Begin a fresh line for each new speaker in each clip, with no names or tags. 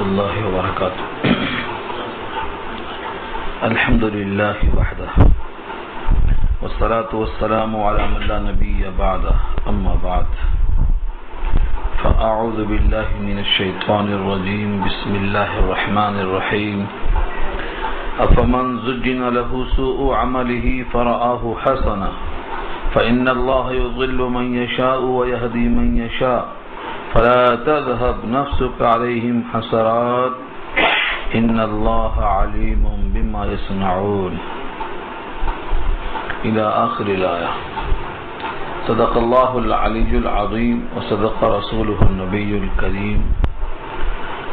الله وبركاته. الحمد لله وحده والصلاة والسلام على من لا نبي بعده. أما بعد فأعوذ بالله من الشيطان الرجيم. بسم الله الرحمن الرحيم. أفمن زجن له سوء عمله فرآه حسنا فإن الله يضل من يشاء ويهدي من يشاء فلا تذهب نفسك عليهم حسرات إن الله عليم بما يصنعون إلى آخر الآية. صدق الله العلي العظيم وصدق رسوله النبي الكريم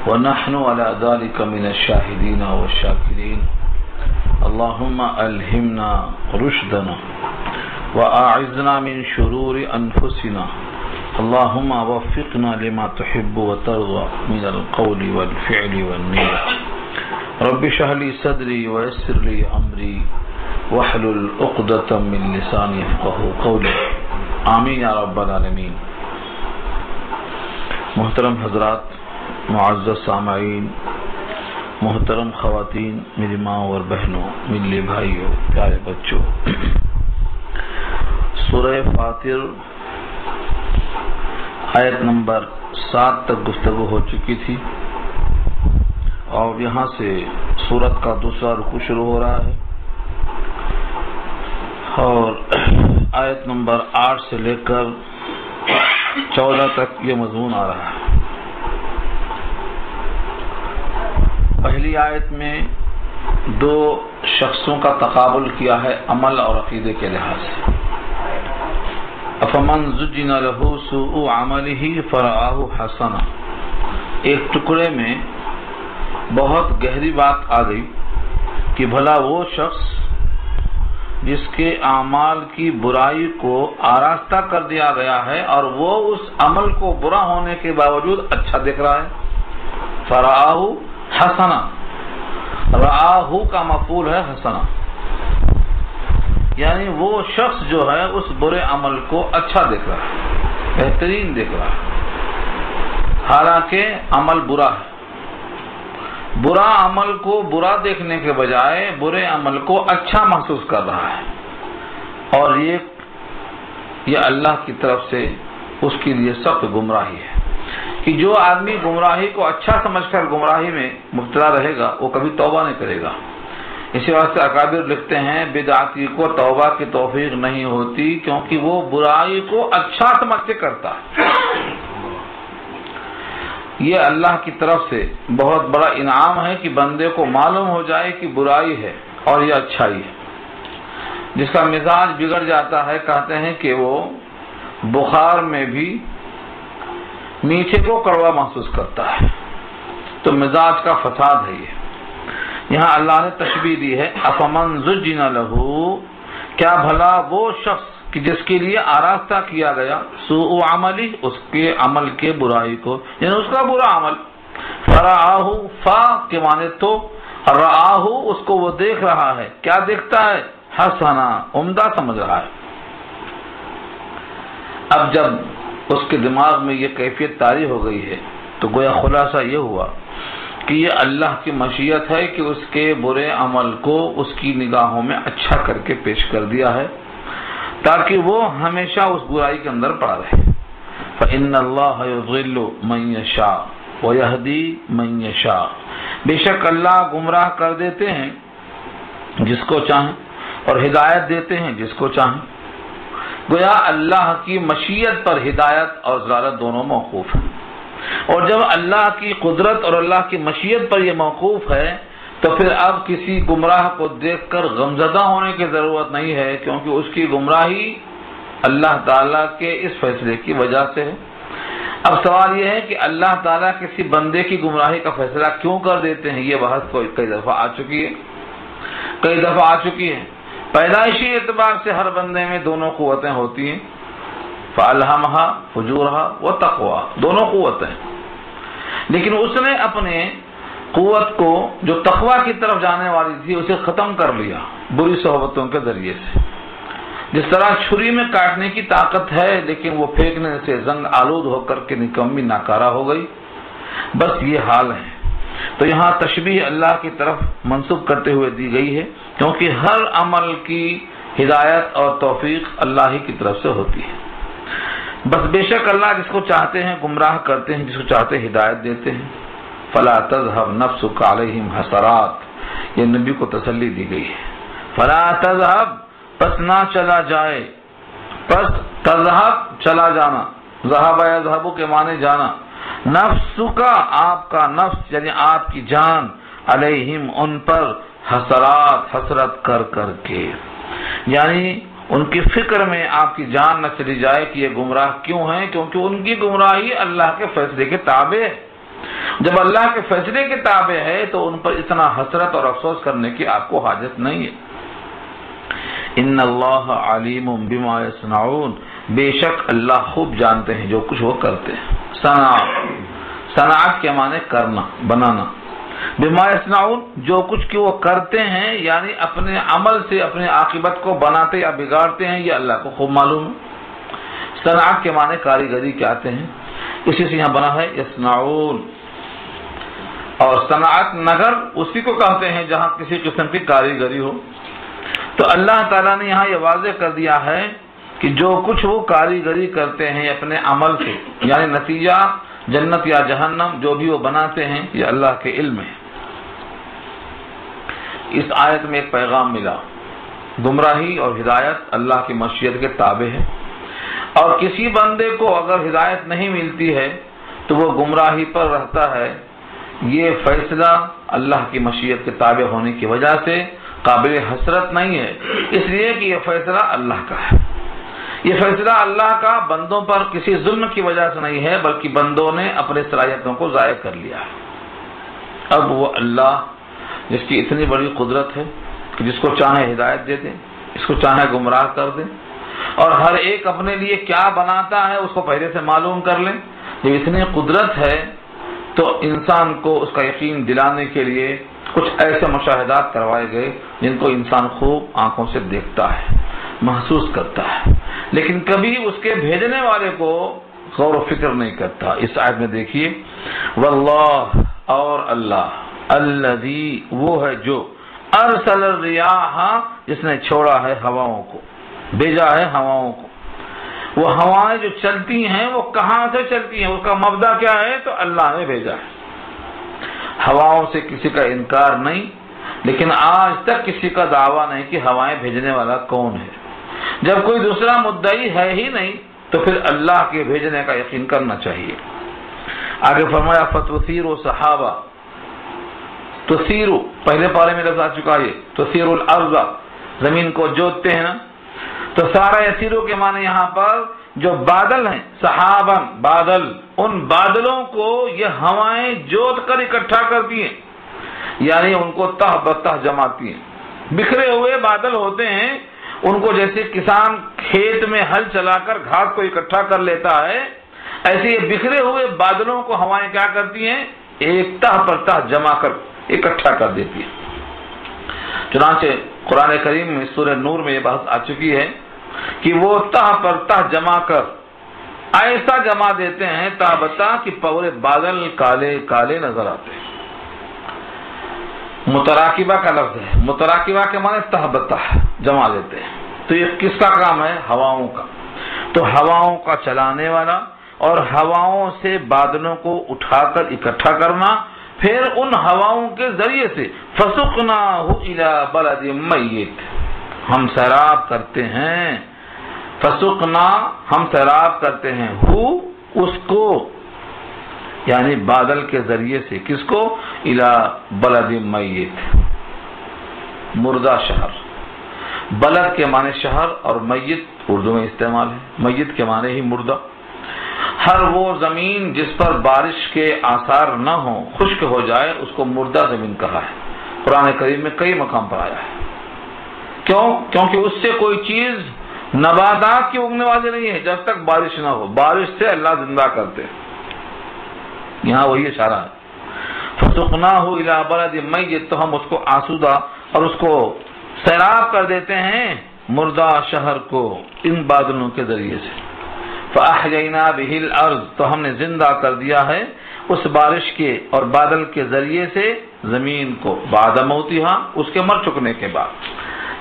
ونحن على ذلك من الشاهدين والشاكرين. اللهم ألهمنا رشدنا وأعذنا من شرور أنفسنا. اللهم وفقنا لما تحب وترضى من القول والفعل والنية. رب اشرح لي صدري ويسر لي أمري واحلل عقدة من لساني يفقهوا قولي. آمین یا رب العالمین. محترم حضرات، معزز سامعین، محترم خواتین، میری ماں اور بہنوں، ملے بھائیوں، پیارے بچوں، سورہ فاطر آیت نمبر 7 تک گفتگو ہو چکی تھی اور یہاں سے سورت کا دوسرا رکوع شروع ہو رہا ہے اور آیت نمبر 8 سے لے کر 14 تک یہ مضمون آ رہا ہے. پہلی آیت میں دو شخصوں کا تقابل کیا ہے عمل اور عقیدے کے لحاظ سے. افمن زجن له سوء عمله فرآه حسنا. ایک ٹکڑے میں بہت گہری بات آ گئی کہ بھلا وہ شخص جس کے اعمال کی برائی کو آراستہ کر دیا گیا ہے اور وہ اس عمل کو برا ہونے کے باوجود اچھا دیکھ رہا ہے. فرآہ حسنا، رآہ کا مفعول ہے حسنا، یعنی وہ شخص جو ہے اس برے عمل کو اچھا دیکھ رہا ہے، بہترین دیکھ رہا ہے، حالانکہ عمل برا ہے. برا عمل کو برا دیکھنے کے بجائے برے عمل کو اچھا محسوس کر رہا ہے. اور یہ اللہ کی طرف سے اس کے لیے سخت گمراہی ہے کہ جو آدمی گمراہی کو اچھا سمجھ کر گمراہی میں مبتلا رہے گا وہ کبھی توبہ نہیں کرے گا. اسی واسطے اکابر لکھتے ہیں بدعتی کو توبہ کی توفیق نہیں ہوتی کیونکہ وہ برائی کو اچھا سمجھ کے کرتا ہے. یہ اللہ کی طرف سے بہت بڑا انعام ہے کہ بندے کو معلوم ہو جائے کہ برائی ہے اور یہ اچھائی ہے. جس کا مزاج بگڑ جاتا ہے کہتے ہیں کہ وہ بخار میں بھی میٹھے کو کڑوا محسوس کرتا ہے. تو مزاج کا فساد ہے یہ. یہاں اللہ نے تشبیہ دی ہے افمن زجن لہ، کیا بھلا وہ شخص کہ جس کے لیے آراستہ کیا گیا سوء عملی، اس کے عمل کے برائی کو، یعنی اس کا برا عمل، فرآہ فا کے معنی تو رآہ اس کو وہ دیکھ رہا ہے. کیا دیکھتا ہے؟ حسنا، عمدہ سمجھ رہا ہے. اب جب اس کے دماغ میں یہ کیفیت طاری ہو گئی ہے تو گویا خلاصہ یہ ہوا کہ یہ اللہ کی مشیت ہے کہ اس کے برے عمل کو اس کی نگاہوں میں اچھا کر کے پیش کر دیا ہے تاکہ وہ ہمیشہ اس برائی کے اندر پڑا رہے. فإن اللہ یضل من یشاء ویہدی من یشاء. بے شک اللہ گمراہ کر دیتے ہیں جس کو چاہیں اور ہدایت دیتے ہیں جس کو چاہیں. گویا اللہ کی مشیت پر ہدایت اور ضلالت دونوں موقوف ہیں. اور جب اللہ کی قدرت اور اللہ کی مشیت پر یہ موقوف ہے تو پھر اب کسی گمراہ کو دیکھ کر غمزدہ ہونے کی ضرورت نہیں ہے کیونکہ اس کی گمراہی اللہ تعالیٰ کے اس فیصلے کی وجہ سے ہے. اب سوال یہ ہے کہ اللہ تعالیٰ کسی بندے کی گمراہی کا فیصلہ کیوں کر دیتے ہیں. یہ بحث کئی دفعہ آ چکی ہے. پیدائشی اعتبار سے ہر بندے میں دونوں قوتیں ہوتی ہیں، فَأَلْهَمَهَا فُجُورَهَا وَتَقْوَى، دونوں قوتیں. لیکن اس نے اپنے قوت کو جو تقوی کی طرف جانے والی تھی اسے ختم کر لیا بری صحبتوں کے ذریعے سے. جس طرح چھری میں کاٹنے کی طاقت ہے لیکن وہ پھینکنے سے زنگ آلود ہو کر کے نکمی ناکارہ ہو گئی، بس یہ حال ہے. تو یہاں تشبیہ اللہ کی طرف منسوب کرتے ہوئے دی گئی ہے، کیونکہ ہر عمل کی ہدایت اور توفیق اللہ ہی کی طرف سے ہوتی ہے۔ بس بے شک اللہ جس کو چاہتے ہیں گمراہ کرتے ہیں، جس کو چاہتے ہیں ہدایت دیتے ہیں۔ فلا تذهب نفسك عليهم حسرات، یہ نبی کو تسلی دی گئی ہے۔ فلا تذهب، پس نہ چلا جائے، پس تذهب چلا جانا، ذهب يذهب کے معنی جانا، نفسک آپ کا نفس یعنی آپ کی جان، علیہم ان پر، حسرات حسرت کر کر کے، یعنی ان کی فکر میں آپ کی جان نہ چلی جائے کہ یہ گمراہ کیوں ہیں، کیونکہ ان کی گمراہی اللہ کے فیصلے کے تابع ہے۔ جب اللہ کے فیصلے کے تابع ہے تو ان پر اتنا حسرت اور افسوس کرنے کی آپ کو حاجت نہیں ہے۔ ان اللہ علیم بما یصنعون، بے شک اللہ خوب جانتے ہیں جو کچھ وہ کرتے ہیں۔ صنعت کے معنی کرنا، بنانا، بما یصنعون جو کچھ کہ وہ کرتے ہیں، یعنی اپنے عمل سے اپنے عاقبت کو بناتے یا بگاڑتے ہیں، یہ اللہ کو خوب معلوم ہے۔ صنعت کے معنی کاریگری کے آتے ہیں، اسی سے یہاں بنا ہے یصنعون۔ اور صنعت نگر اسی کو کہتے ہیں جہاں کسی قسم کی کاریگری ہو۔ تو اللہ تعالیٰ نے یہاں یہ واضح کر دیا ہے کہ جو کچھ وہ کاریگری کرتے ہیں اپنے عمل سے، یعنی نتیجہ جنت یا جہنم جو بھی وہ بناتے ہیں، یہ اللہ کے علم ہے۔ اس آیت میں ایک پیغام ملا، گمراہی اور ہدایت اللہ کی مشیت کے تابع ہے، اور کسی بندے کو اگر ہدایت نہیں ملتی ہے تو وہ گمراہی پر رہتا ہے، یہ فیصلہ اللہ کی مشیت کے تابع ہونے کی وجہ سے قابل حسرت نہیں ہے، اس لیے کہ یہ فیصلہ اللہ کا ہے۔ یہ فیصلہ اللہ کا بندوں پر کسی ظلم کی وجہ سے نہیں ہے، بلکہ بندوں نے اپنی صلاحیتوں کو ضائع کر لیا ہے۔ اب وہ اللہ جس کی اتنی بڑی قدرت ہے کہ جس کو چاہے ہدایت دے دے، اس کو چاہے گمراہ کر دے، اور ہر ایک اپنے لیے کیا بناتا ہے اس کو پہلے سے معلوم کر لیں۔ جب اتنی قدرت ہے تو انسان کو اس کا یقین دلانے کے لیے کچھ ایسے مشاہدات کروائے گئے جن کو انسان خوب آنکھوں سے دیکھتا ہے، محسوس کرتا ہے، لیکن کبھی اس کے بھیجنے والے کو غور و فکر نہیں کرتا۔ اس آیت میں دیکھیے، واللہ، اور اللہ، الذی، وہ ہے جو، ارسل الریاح، جس نے چھوڑا ہے ہواؤں کو، بھیجا ہے ہواؤں کو۔ وہ ہوائیں جو چلتی ہیں وہ کہاں سے چلتی ہیں، اس کا مبدا کیا ہے؟ تو اللہ نے بھیجا ہے۔ ہواؤں سے کسی کا انکار نہیں، لیکن آج تک کسی کا دعویٰ نہیں کہ ہوائیں بھیجنے والا کون ہے۔ جب کوئی دوسرا مدعی ہے ہی نہیں تو پھر اللہ کے بھیجنے کا یقین کرنا چاہیے۔ آگے فرمایا فتثیر سحابہ، تثیر، پہلے پارے میں لفظ آ چکا ہے، تثیر الارض، زمین کو جوتتے ہیں نا، تو سارا یسیرو کے معنی یہاں پر جو بادل ہیں، سحابن، بادل، ان بادلوں کو یہ ہوائیں جوت کر اکٹھا کرتی ہیں، یعنی ان کو تہ بتہ جماتی ہیں۔ بکھرے ہوئے بادل ہوتے ہیں، ان کو جیسے کسان کھیت میں ہل چلا کر گھاس کو اکٹھا کر لیتا ہے، ایسے یہ بکھرے ہوئے بادلوں کو ہوائیں کیا کرتی ہیں؟ ایک تہ پر تہ جمع کر اکٹھا کر دیتی ہیں۔ چنانچہ قرآن کریم میں سورہ نور میں یہ بات آ چکی ہے کہ وہ تہ پر تہ جمع کر ایسا جمع دیتے ہیں تہ بتہ کہ پورے بادل کالے کالے نظر آتے ہیں۔ متراکبہ کا لفظ ہے، متراکبہ کے معنی تہ بتہ جمع دیتے ہیں۔ تو یہ کس کا کام ہے؟ ہواؤں کا۔ تو ہواؤں کا چلانے والا اور ہواؤں سے بادلوں کو اٹھا کر اکٹھا کرنا، پھر ان ہواؤں کے ذریعے سے فسقناہ الی بلد میت، ہم سیراب کرتے ہیں، فسقنا، ہم سیراب کرتے ہیں، ہو، اس کو، یعنی بادل کے ذریعے سے، کس کو؟ الی بلد میت، مردہ شہر۔ بلد کے معنی شہر اور میت اردو میں استعمال ہے، میت کے معنی ہی مردہ۔ ہر وہ زمین جس پر بارش کے آثار نہ ہوں، خشک ہو جائے، اس کو مردہ زمین کہا ہے۔ قرآن کریم میں کئی مقام پر آیا ہے۔ کیوں؟ کیونکہ اس سے کوئی چیز نباتات کی اگنے والی نہیں ہے جب تک بارش نہ ہو، بارش سے اللہ زندہ کرتے ہیں۔ یہاں وہی اشارہ ہے، فسقناہ الی بلد میت، تو ہم اس کو آسودہ اور اس کو سیراب کر دیتے ہیں، مردہ شہر کو، ان بادلوں کے ذریعے سے۔ فَأَحْيَيْنَا بِهِ الْأَرْضَ، تو ہم نے زندہ کر دیا ہے اس بارش کے اور بادل کے ذریعے سے زمین کو بعد موتہا، اس کے مر چکنے کے بعد،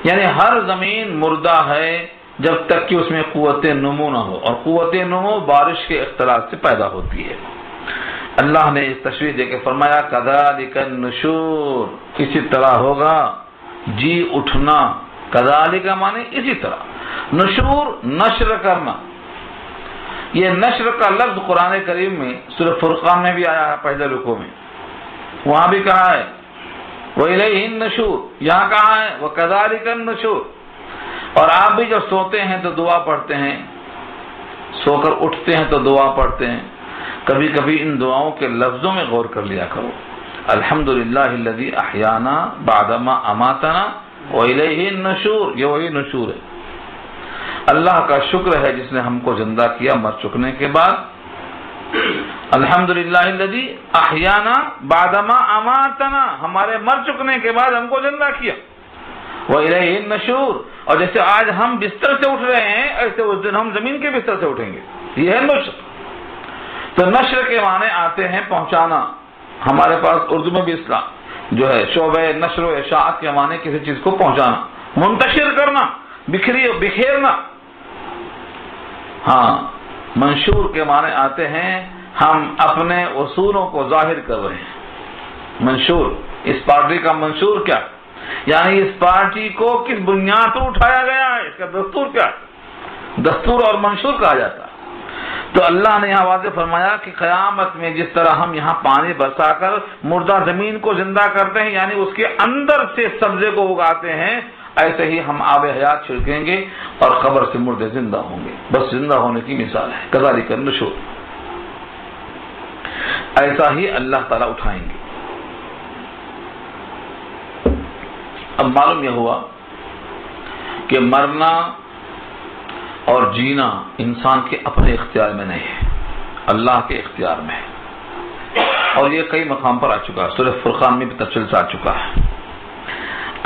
یعنی ہر زمین مردہ ہے جب تک کہ اس میں قوت نمو نہ ہو، اور قوت نمو بارش کے اختلاط سے پیدا ہوتی ہے۔ اللہ نے اس تشریح دے کے فرمایا کذالک النشور، اسی طرح ہوگا جی اٹھنا، کذالک مانے اسی طرح، نشور نشر کرنا۔ یہ نشر کا لفظ قرآن کریم میں سورہ فرقان میں بھی آیا ہے، پہلے رکوع میں وہاں بھی کہا ہے وَإِلَيْهِ النُّشُورُ، یہاں کہا ہے وَكَذَلِكَ النُّشُورُ۔ اور آپ بھی جب سوتے ہیں تو دعا پڑھتے ہیں، سو کر اٹھتے ہیں تو دعا پڑھتے ہیں، کبھی کبھی ان دعاؤں کے لفظوں میں غور کر لیا کرو۔ الحمدللہ الذی احیانا بعدما اماتنا وإلیہ النشور، یہ وہی نشور ہے۔ اللہ کا شکر ہے جس نے ہم کو زندہ کیا مر چکنے کے بعد۔ الحمدللہ الذی احیانا بعدما اماتنا، ہمارے مر چکنے کے بعد ہم کو زندہ کیا، وإلیہ النشور، اور جیسے آج ہم بستر سے اٹھ رہے ہیں ایسے اس دن ہم زمین کے بستر سے اٹھیں گے، یہ ہے نشر۔ تو نشر کے معنی آتے ہیں پہنچانا، ہمارے پاس اردو میں بھی اسلام جو ہے شعبہ نشر و اشاعت کے معنی کسی چیز کو پہنچانا، منتشر کرنا، بکھیرنا۔ ہاں، منشور کے معنی آتے ہیں ہم اپنے اصولوں کو ظاہر کر رہے ہیں۔ منشور، اس پارٹی کا منشور کیا، یعنی اس پارٹی کو کس بنیاد پر اٹھایا گیا ہے، اس کا دستور کیا ہے، دستور اور منشور کہا جاتا ہے۔ تو اللہ نے یہاں واضح فرمایا کہ قیامت میں جس طرح ہم یہاں پانی برسا کر مردہ زمین کو زندہ کرتے ہیں، یعنی اس کے اندر سے سبزے کو اگاتے ہیں، ایسے ہی ہم آب حیات چھڑکیں گے اور قبر سے مردے زندہ ہوں گے۔ بس زندہ ہونے کی مثال ہے، کذالک النشور، ایسا ہی اللہ تعالیٰ اٹھائیں گے۔ اب معلوم یہ ہوا کہ مرنا اور جینا انسان کے اپنے اختیار میں نہیں ہے، اللہ کے اختیار میں ہے، اور یہ کئی مقام پر آ چکا ہے، سورہ فرقان میں بھی تفصیل سے آ چکا ہے۔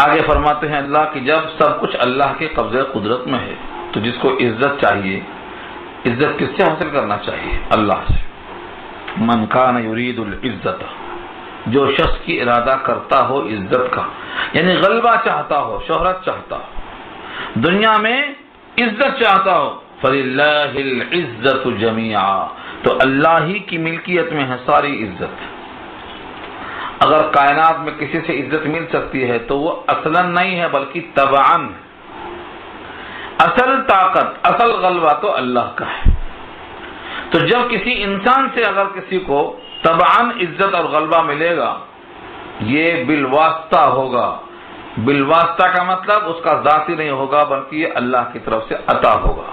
آگے فرماتے ہیں اللہ کہ جب سب کچھ اللہ کے قبضے قدرت میں ہے تو جس کو عزت چاہیے، عزت کس سے حاصل کرنا چاہیے؟ اللہ سے۔ من کان یرید العزت، جو شخص کی ارادہ کرتا ہو عزت کا، یعنی غلبہ چاہتا ہو، شہرت چاہتا ہو، دنیا میں عزت چاہتا ہو، فَلِلَّهِ الْعِزَّةُ جَمِيعًا، تو اللہ ہی کی ملکیت میں ہے ساری عزت۔ اگر کائنات میں کسی سے عزت مل سکتی ہے تو وہ اصلاً نہیں ہے بلکہ تبعاً ہے۔ اصل طاقت، اصل غلبہ تو اللہ کا ہے۔ تو جب کسی انسان سے اگر کسی کو تبعاً عزت اور غلبہ ملے گا، یہ بالواسطہ ہوگا۔ بالواسطہ کا مطلب اس کا ذاتی نہیں ہوگا بلکہ یہ اللہ کی طرف سے عطا ہوگا،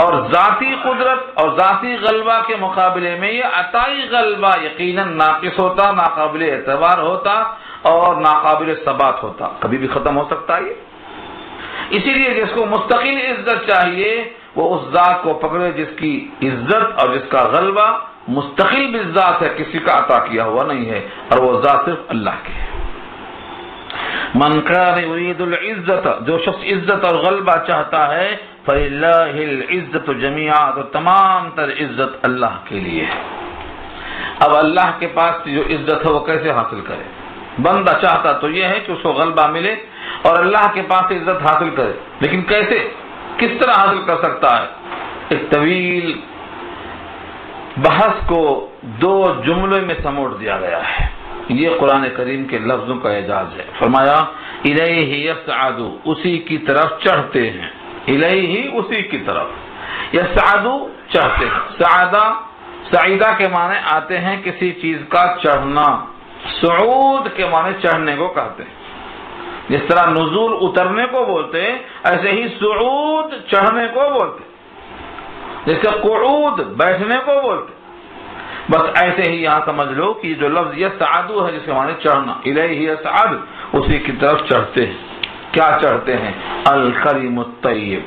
اور ذاتی قدرت اور ذاتی غلبہ کے مقابلے میں یہ عطائی غلبہ یقیناً ناقص ہوتا، ناقابل اعتبار ہوتا اور ناقابل ثبات ہوتا، کبھی بھی ختم ہو سکتا ہے۔ اسی لیے جس کو مستقل عزت چاہیے وہ اس ذات کو پکڑے جس کی عزت اور جس کا غلبہ مستقل بالذات ہے، کسی کا عطا کیا ہوا نہیں ہے، اور وہ ذات صرف اللہ کی ہے۔ من کان یرید العزت، جو شخص عزت اور غلبہ چاہتا ہے، فللہ العزت جمیعا، تو تمام تر عزت اللہ کے لیے ہے۔ اب اللہ کے پاس جو عزت ہے وہ کیسے حاصل کرے؟ بندہ چاہتا تو یہ ہے کہ اس کو غلبہ ملے اور اللہ کے پاس عزت حاصل کرے، لیکن کیسے، کس طرح حاصل کر سکتا ہے؟ ایک طویل بحث کو دو جملے میں سموٹ دیا گیا ہے۔ یہ قرآن کریم کے لفظوں کا اعجاز ہے۔ فرمایا الیہ یصعد، اسی کی طرف چڑھتے ہیں، الیہ اسی کی طرف، یصعد چڑھتے ہیں۔ سعیدہ کے معنی آتے ہیں کسی چیز کا چڑھنا، صعود کے معنی چڑھنے کو کہتے ہیں۔ جس طرح نزول اترنے کو بولتے ہیں، ایسے ہی صعود چڑھنے کو بولتے ہیں، جیسے قعود بیٹھنے کو بولتے ہیں۔ بس ایسے ہی یہاں سمجھ لو کہ جو لفظ یصعد ہے جس کے معنی چڑھنا، الیہ یصعد، اسی کی طرف چڑھتے ہیں۔ کیا چڑھتے ہیں؟ الکلم الطیب،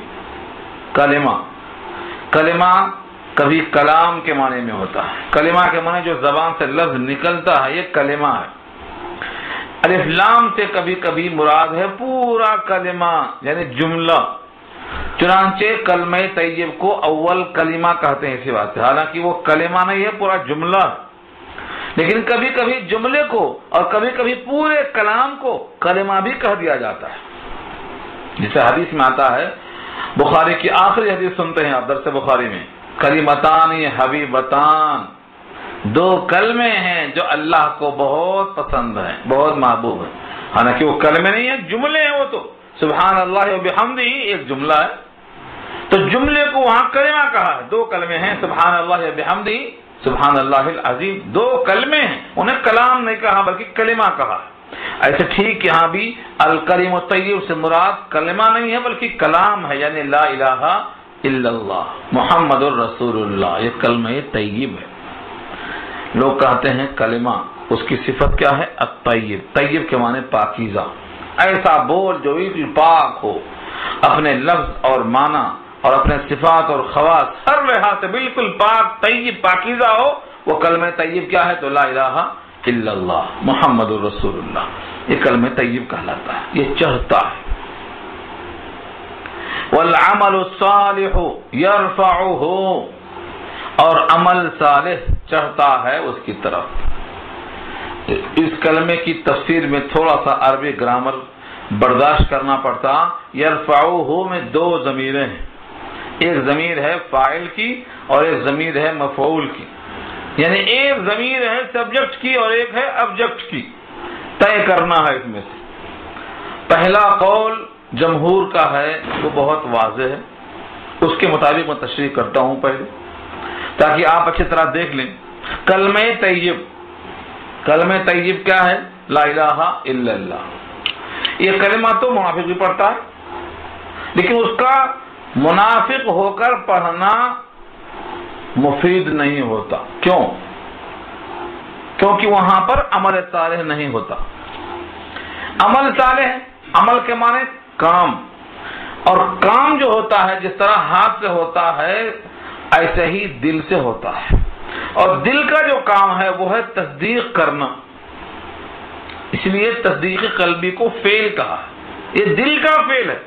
کلمہ کبھی کلام کے معنی میں ہوتا ہے، کلمہ کے معنی جو زبان سے لفظ نکلتا ہے یہ کلمہ ہے۔ الف لام سے کبھی کبھی مراد ہے پورا کلمہ یعنی جملہ، چنانچہ کلمہ طیب کو اول کلمہ کہتے ہیں اسی بات سے، حالانکہ وہ کلمہ نہیں ہے، پورا جملہ۔ لیکن کبھی کبھی جملے کو اور کبھی کبھی پورے کلام کو کلمہ بھی کہہ دیا جاتا ہے. جسے حدیث میں آتا ہے، بخاری کی آخری حدیث سنتے ہیں آپ درس بخاری میں، کلمتان حبیبتان، دو کلمے ہیں جو اللہ کو بہت پسند ہیں، بہت محبوب ہیں. حالانکہ وہ کلمے نہیں ہیں، جملے ہیں. وہ تو سبحان اللہ و بحمدہ ایک جملہ ہے، تو جملے کو وہاں کلمہ کہا ہے. دو کلمے ہیں، سبحان اللہ و بحمدہ، سبحان اللہ العظیم، دو کلمے ہیں، انہیں کلام نہیں کہا بلکہ کلمہ کہا. ایسے ٹھیک یہاں بھی الکلم الطیب سے مراد کلمہ نہیں ہے بلکہ کلام ہے، یعنی لا الہ الا اللہ محمد الرسول اللہ، یہ کلمہ طیب ہے. لوگ کہتے ہیں کلمہ، اس کی صفت کیا ہے؟ الطیب. طیب کے معنی پاکیزہ، ایسا بول جو بالکل پاک ہو، اپنے لفظ اور معنی اور اپنے صفات اور خواص ہر لحاظ سے بالکل پاک طیب پاکیزہ ہو. وہ کلمہ طیب کیا ہے؟ تو لا الہ الا اللہ محمد الرسول اللہ، یہ کلمہ طیب کہلاتا ہے، یہ چڑھتا ہے. والعمل الصالح يرفعه، اور عمل صالح چڑھتا ہے اس کی طرف. اس کلمے کی تفسیر میں تھوڑا سا عربی گرامر برداشت کرنا پڑتا. یرفعه میں دو ضمیریں ہیں، ایک ضمیر ہے فاعل کی اور ایک ضمیر ہے مفعول کی، یعنی ایک ضمیر ہے سبجیکٹ کی اور ایک ہے آبجیکٹ کی. طے کرنا ہے اس میں سے. پہلا قول جمہور کا ہے، وہ بہت واضح ہے، اس کے مطابق میں تشریح کرتا ہوں پہلے تاکہ آپ اچھی طرح دیکھ لیں. کلمہ طیب، کلمہ طیب کیا ہے؟ لا الہ الا اللہ. یہ کلمہ تو منافق بھی پڑھتا ہے، لیکن اس کا منافق ہو کر پڑھنا مفید نہیں ہوتا. کیوں؟ کیونکہ وہاں پر عمل صالح نہیں ہوتا. عمل صالح، عمل کے معنی کام، اور کام جو ہوتا ہے جس طرح ہاتھ سے ہوتا ہے ایسے ہی دل سے ہوتا ہے. اور دل کا جو کام ہے وہ ہے تصدیق کرنا، اس لیے تصدیق قلبی کو فعل کہا. یہ دل کا فعل ہے،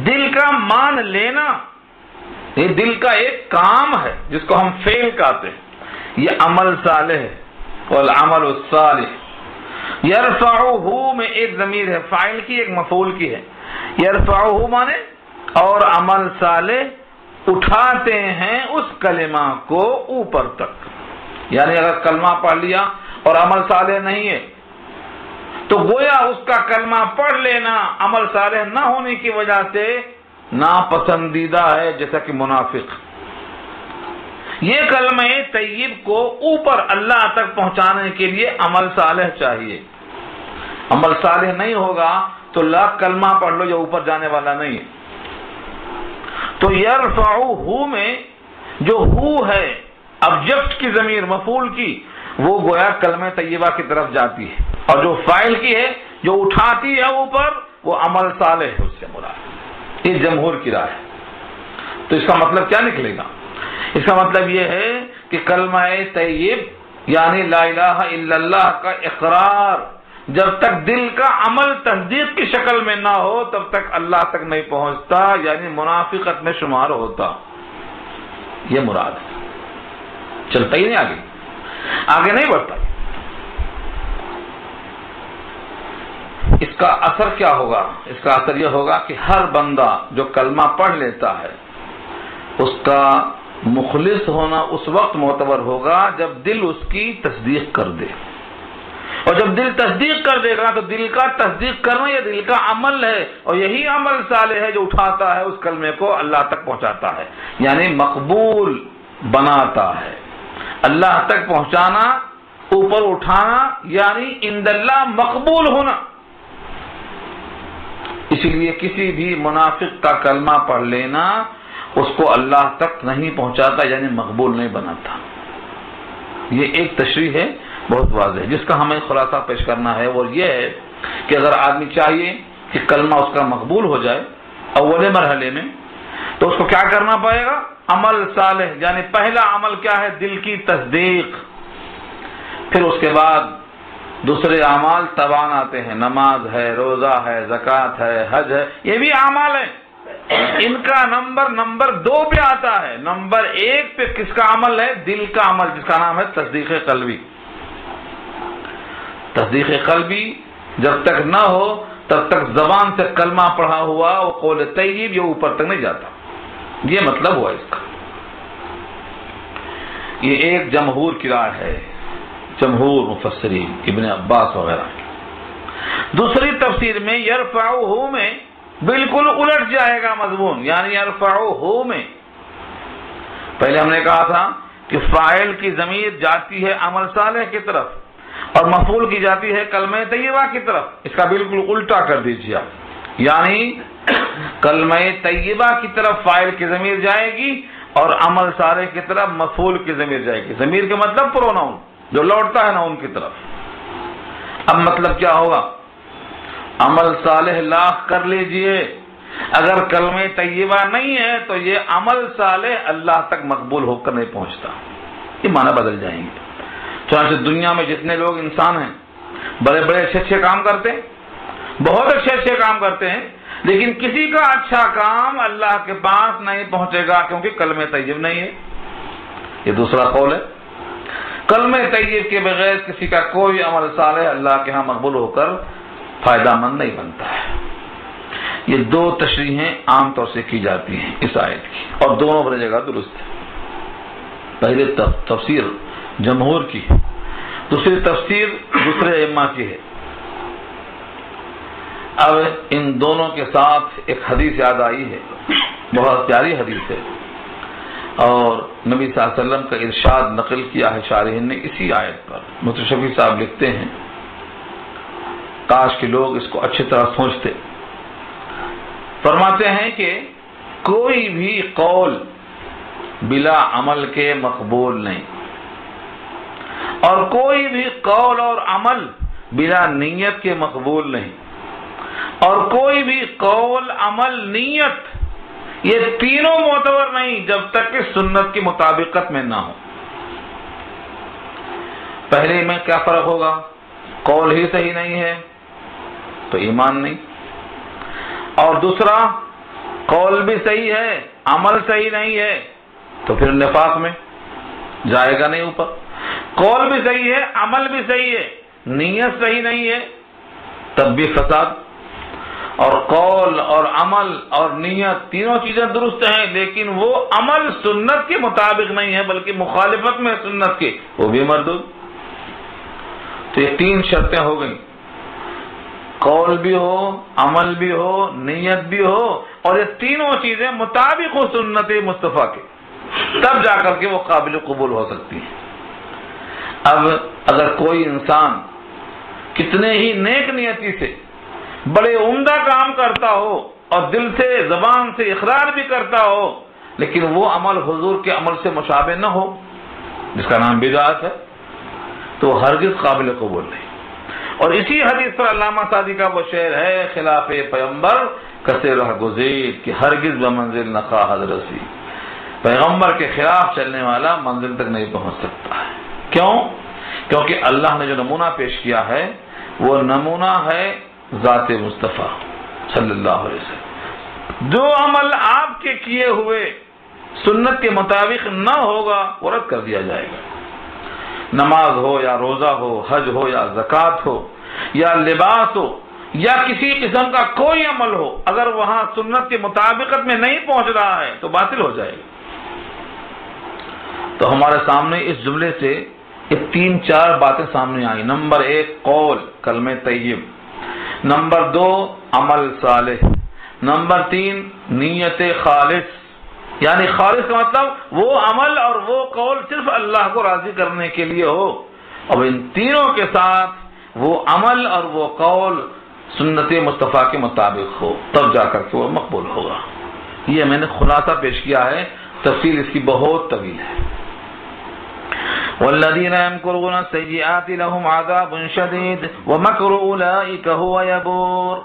دل کا مان لینا، یہ دل کا ایک کام ہے جس کو ہم فعل کہتے ہیں. یہ عمل صالح ہے. والعمل الصالح یرفعہ میں ایک ضمیر ہے فاعل کی، ایک مفعول کی ہے. یرفعہ مانے اور عمل صالح اٹھاتے ہیں اس کلمہ کو اوپر تک. یعنی اگر کلمہ پڑھ لیا اور عمل صالح نہیں ہے تو گویا اس کا کلمہ پڑھ لینا عمل صالح نہ ہونے کی وجہ سے ناپسندیدہ ہے، جیسا کہ منافق. یہ کلمہ طیب کو اوپر اللہ تک پہنچانے کے لیے عمل صالح چاہیے. عمل صالح نہیں ہوگا تو لاکھ کلمہ پڑھ لو، یہ اوپر جانے والا نہیں ہے. تو یرفعہ میں جو ہو ہے آبجیکٹ کی ضمیر مفعول کی، وہ گویا کلمہ طیبہ کی طرف جاتی ہے، اور جو فاعل کی ہے جو اٹھاتی ہے اوپر وہ عمل صالح ہے، اس سے مراد. یہ جمہور کی رائے ہے. تو اس کا مطلب کیا نکلے گا؟ اس کا مطلب یہ ہے کہ کلمہ طیب یعنی لا الہ الا اللہ کا اقرار جب تک دل کا عمل تصدیق کی شکل میں نہ ہو تب تک اللہ تک نہیں پہنچتا، یعنی منافقت میں شمار ہوتا. یہ مراد ہے. چلتا ہی نہیں آگے نہیں بڑھتا. اس کا اثر کیا ہوگا؟ اس کا اثر یہ ہوگا کہ ہر بندہ جو کلمہ پڑھ لیتا ہے اس کا مخلص ہونا اس وقت معتبر ہوگا جب دل اس کی تصدیق کر دے. اور جب دل تصدیق کر دے گا تو دل کا تصدیق کرنا یہ دل کا عمل ہے، اور یہی عمل صالح ہے جو اٹھاتا ہے اس کلمے کو اللہ تک پہنچاتا ہے، یعنی مقبول بناتا ہے. اللہ تک پہنچانا، اوپر اٹھانا، یعنی عند اللہ مقبول ہونا. اسی لیے کسی بھی منافق کا کلمہ پڑھ لینا اس کو اللہ تک نہیں پہنچاتا، یعنی مقبول نہیں بناتا. یہ ایک تشریح ہے بہت واضح جس کا ہمیں خلاصہ پیش کرنا ہے، اور یہ ہے کہ اگر آدمی چاہیے کہ کلمہ اس کا مقبول ہو جائے اول مرحلے میں تو اس کو کیا کرنا پڑے گا؟ عمل صالح، یعنی پہلا عمل کیا ہے؟ دل کی تصدیق. پھر اس کے بعد دوسرے اعمال تبان آتے ہیں، نماز ہے، روزہ ہے، زکوٰۃ ہے، حج ہے، یہ بھی اعمال ہیں. ان کا نمبر 2 پہ آتا ہے. نمبر 1 پہ کس کا عمل ہے؟ دل کا عمل، جس کا نام ہے تصدیق قلبی. تصدیق قلبی جب تک نہ ہو تب تک زبان سے کلمہ پڑھا ہوا وہ قول طیب یہ اوپر تک نہیں جاتا. یہ مطلب ہوا اس کا. یہ ایک جمہور کی رائے ہے، جمہور مفسرین ابن عباس وغیرہ. دوسری تفسیر میں یرفعہ میں بالکل الٹ جائے گا مضمون، یعنی یرفعہ میں پہلے ہم نے کہا تھا کہ فاعل کی ضمیر جاتی ہے عمل صالح کی طرف اور مفعول کی جاتی ہے کلمہ طیبہ کی طرف. اس کا بالکل الٹا کر دیجیے آپ، یعنی کلمہ طیبہ کی طرف فاعل کی ضمیر جائے گی اور عمل صالح کی طرف مفعول کی ضمیر جائے گی. ضمیر کا مطلب پروناؤن جو لوٹتا ہے ناؤن کی طرف. اب مطلب کیا ہوگا؟ عمل صالح لاکھ کر لیجئے، اگر کلمہ طیبہ نہیں ہے تو یہ عمل صالح اللہ تک مقبول ہو کر نہیں پہنچتا. یہ معنی بدل جائیں گے. چنانچہ دنیا میں جتنے لوگ انسان ہیں بڑے بڑے اچھے اچھے کام کرتے ہیں، بہت اچھے اچھے کام کرتے ہیں، لیکن کسی کا اچھا کام اللہ کے پاس نہیں پہنچے گا کیونکہ کلمہ طیب نہیں ہے. یہ دوسرا قول ہے. کلمہ طیب کے بغیر کسی کا کوئی عمل صالح اللہ کے ہاں مقبول ہو کر فائدہ مند نہیں بنتا ہے. یہ دو تشریحیں عام طور سے کی جاتی ہیں اس آیت کی، اور دونوں بڑی جگہ درست ہے. پہلے تفسیر جمہور کی، دوسری تفسیر دوسرے ائمہ کی ہے. اب ان دونوں کے ساتھ ایک حدیث یاد آئی ہے، بہت پیاری حدیث ہے، اور نبی صلی اللہ علیہ وسلم کا ارشاد نقل کیا ہے شارحین نے اسی آیت پر. متشفی صاحب لکھتے ہیں کاش کہ لوگ اس کو اچھی طرح سوچتے. فرماتے ہیں کہ کوئی بھی قول بلا عمل کے مقبول نہیں، اور کوئی بھی قول اور عمل بلا نیت کے مقبول نہیں، اور کوئی بھی قول عمل نیت یہ تینوں معتبر نہیں جب تک کہ سنت کی مطابقت میں نہ ہو. پہلے میں کیا فرق ہوگا؟ قول ہی صحیح نہیں ہے تو ایمان نہیں، اور دوسرا قول بھی صحیح ہے عمل صحیح نہیں ہے تو پھر نفاق میں جائے گا نہیں اوپر. قول بھی صحیح ہے عمل بھی صحیح ہے نیت صحیح نہیں ہے تب بھی فساد. اور قول اور عمل اور نیت تینوں چیزیں درست ہیں لیکن وہ عمل سنت کے مطابق نہیں ہے بلکہ مخالفت میں سنت کے، وہ بھی مردود. تو یہ تین شرطیں ہو گئیں، قول بھی ہو عمل بھی ہو نیت بھی ہو، اور یہ تینوں چیزیں مطابق ہو سنت مصطفیٰ کے، تب جا کر کے وہ قابل قبول ہو سکتی ہیں. اب اگر کوئی انسان کتنے ہی نیک نیتی سے بڑے عمدہ کام کرتا ہو اور دل سے زبان سے اقرار بھی کرتا ہو لیکن وہ عمل حضور کے عمل سے مشابہ نہ ہو، جس کا نام بدعت ہے، تو ہرگز قابل قبول نہیں. اور اسی حدیث پر علامہ سعدی کا وہ شعر ہے، خلاف پیغمبر کسے رہ گزیر کہ ہرگز بمنزل نہ خواہد رسی. پیغمبر کے خلاف چلنے والا منزل تک نہیں پہنچ سکتا ہے. کیوں؟ کیونکہ اللہ نے جو نمونہ پیش کیا ہے وہ نمونہ ہے ذات مصطفیٰ صلی اللہ علیہ وسلم. جو عمل آپ کے کیے ہوئے سنت کے مطابق نہ ہوگا وہ رد کر دیا جائے گا. نماز ہو یا روزہ ہو، حج ہو یا زکوٰۃ ہو یا لباس ہو یا کسی قسم کا کوئی عمل ہو، اگر وہاں سنت کے مطابقت میں نہیں پہنچ رہا ہے تو باطل ہو جائے گا. تو ہمارے سامنے اس جملے سے یہ تین چار باتیں سامنے آئیں. نمبر ایک قول کلمہ طیب، نمبر دو عمل صالح، نمبر تین نیت خالص. یعنی خالص کا مطلب وہ عمل اور وہ قول صرف اللہ کو راضی کرنے کے لیے ہو، اور ان تینوں کے ساتھ وہ عمل اور وہ قول سنت مصطفیٰ کے مطابق ہو، تب جا کر کے وہ مقبول ہوگا. یہ میں نے خلاصہ پیش کیا ہے، تفصیل اس کی بہت طویل ہے. والذین یمکرون السیئات لهم عذاب شدید ومکر اولئک هو یبور.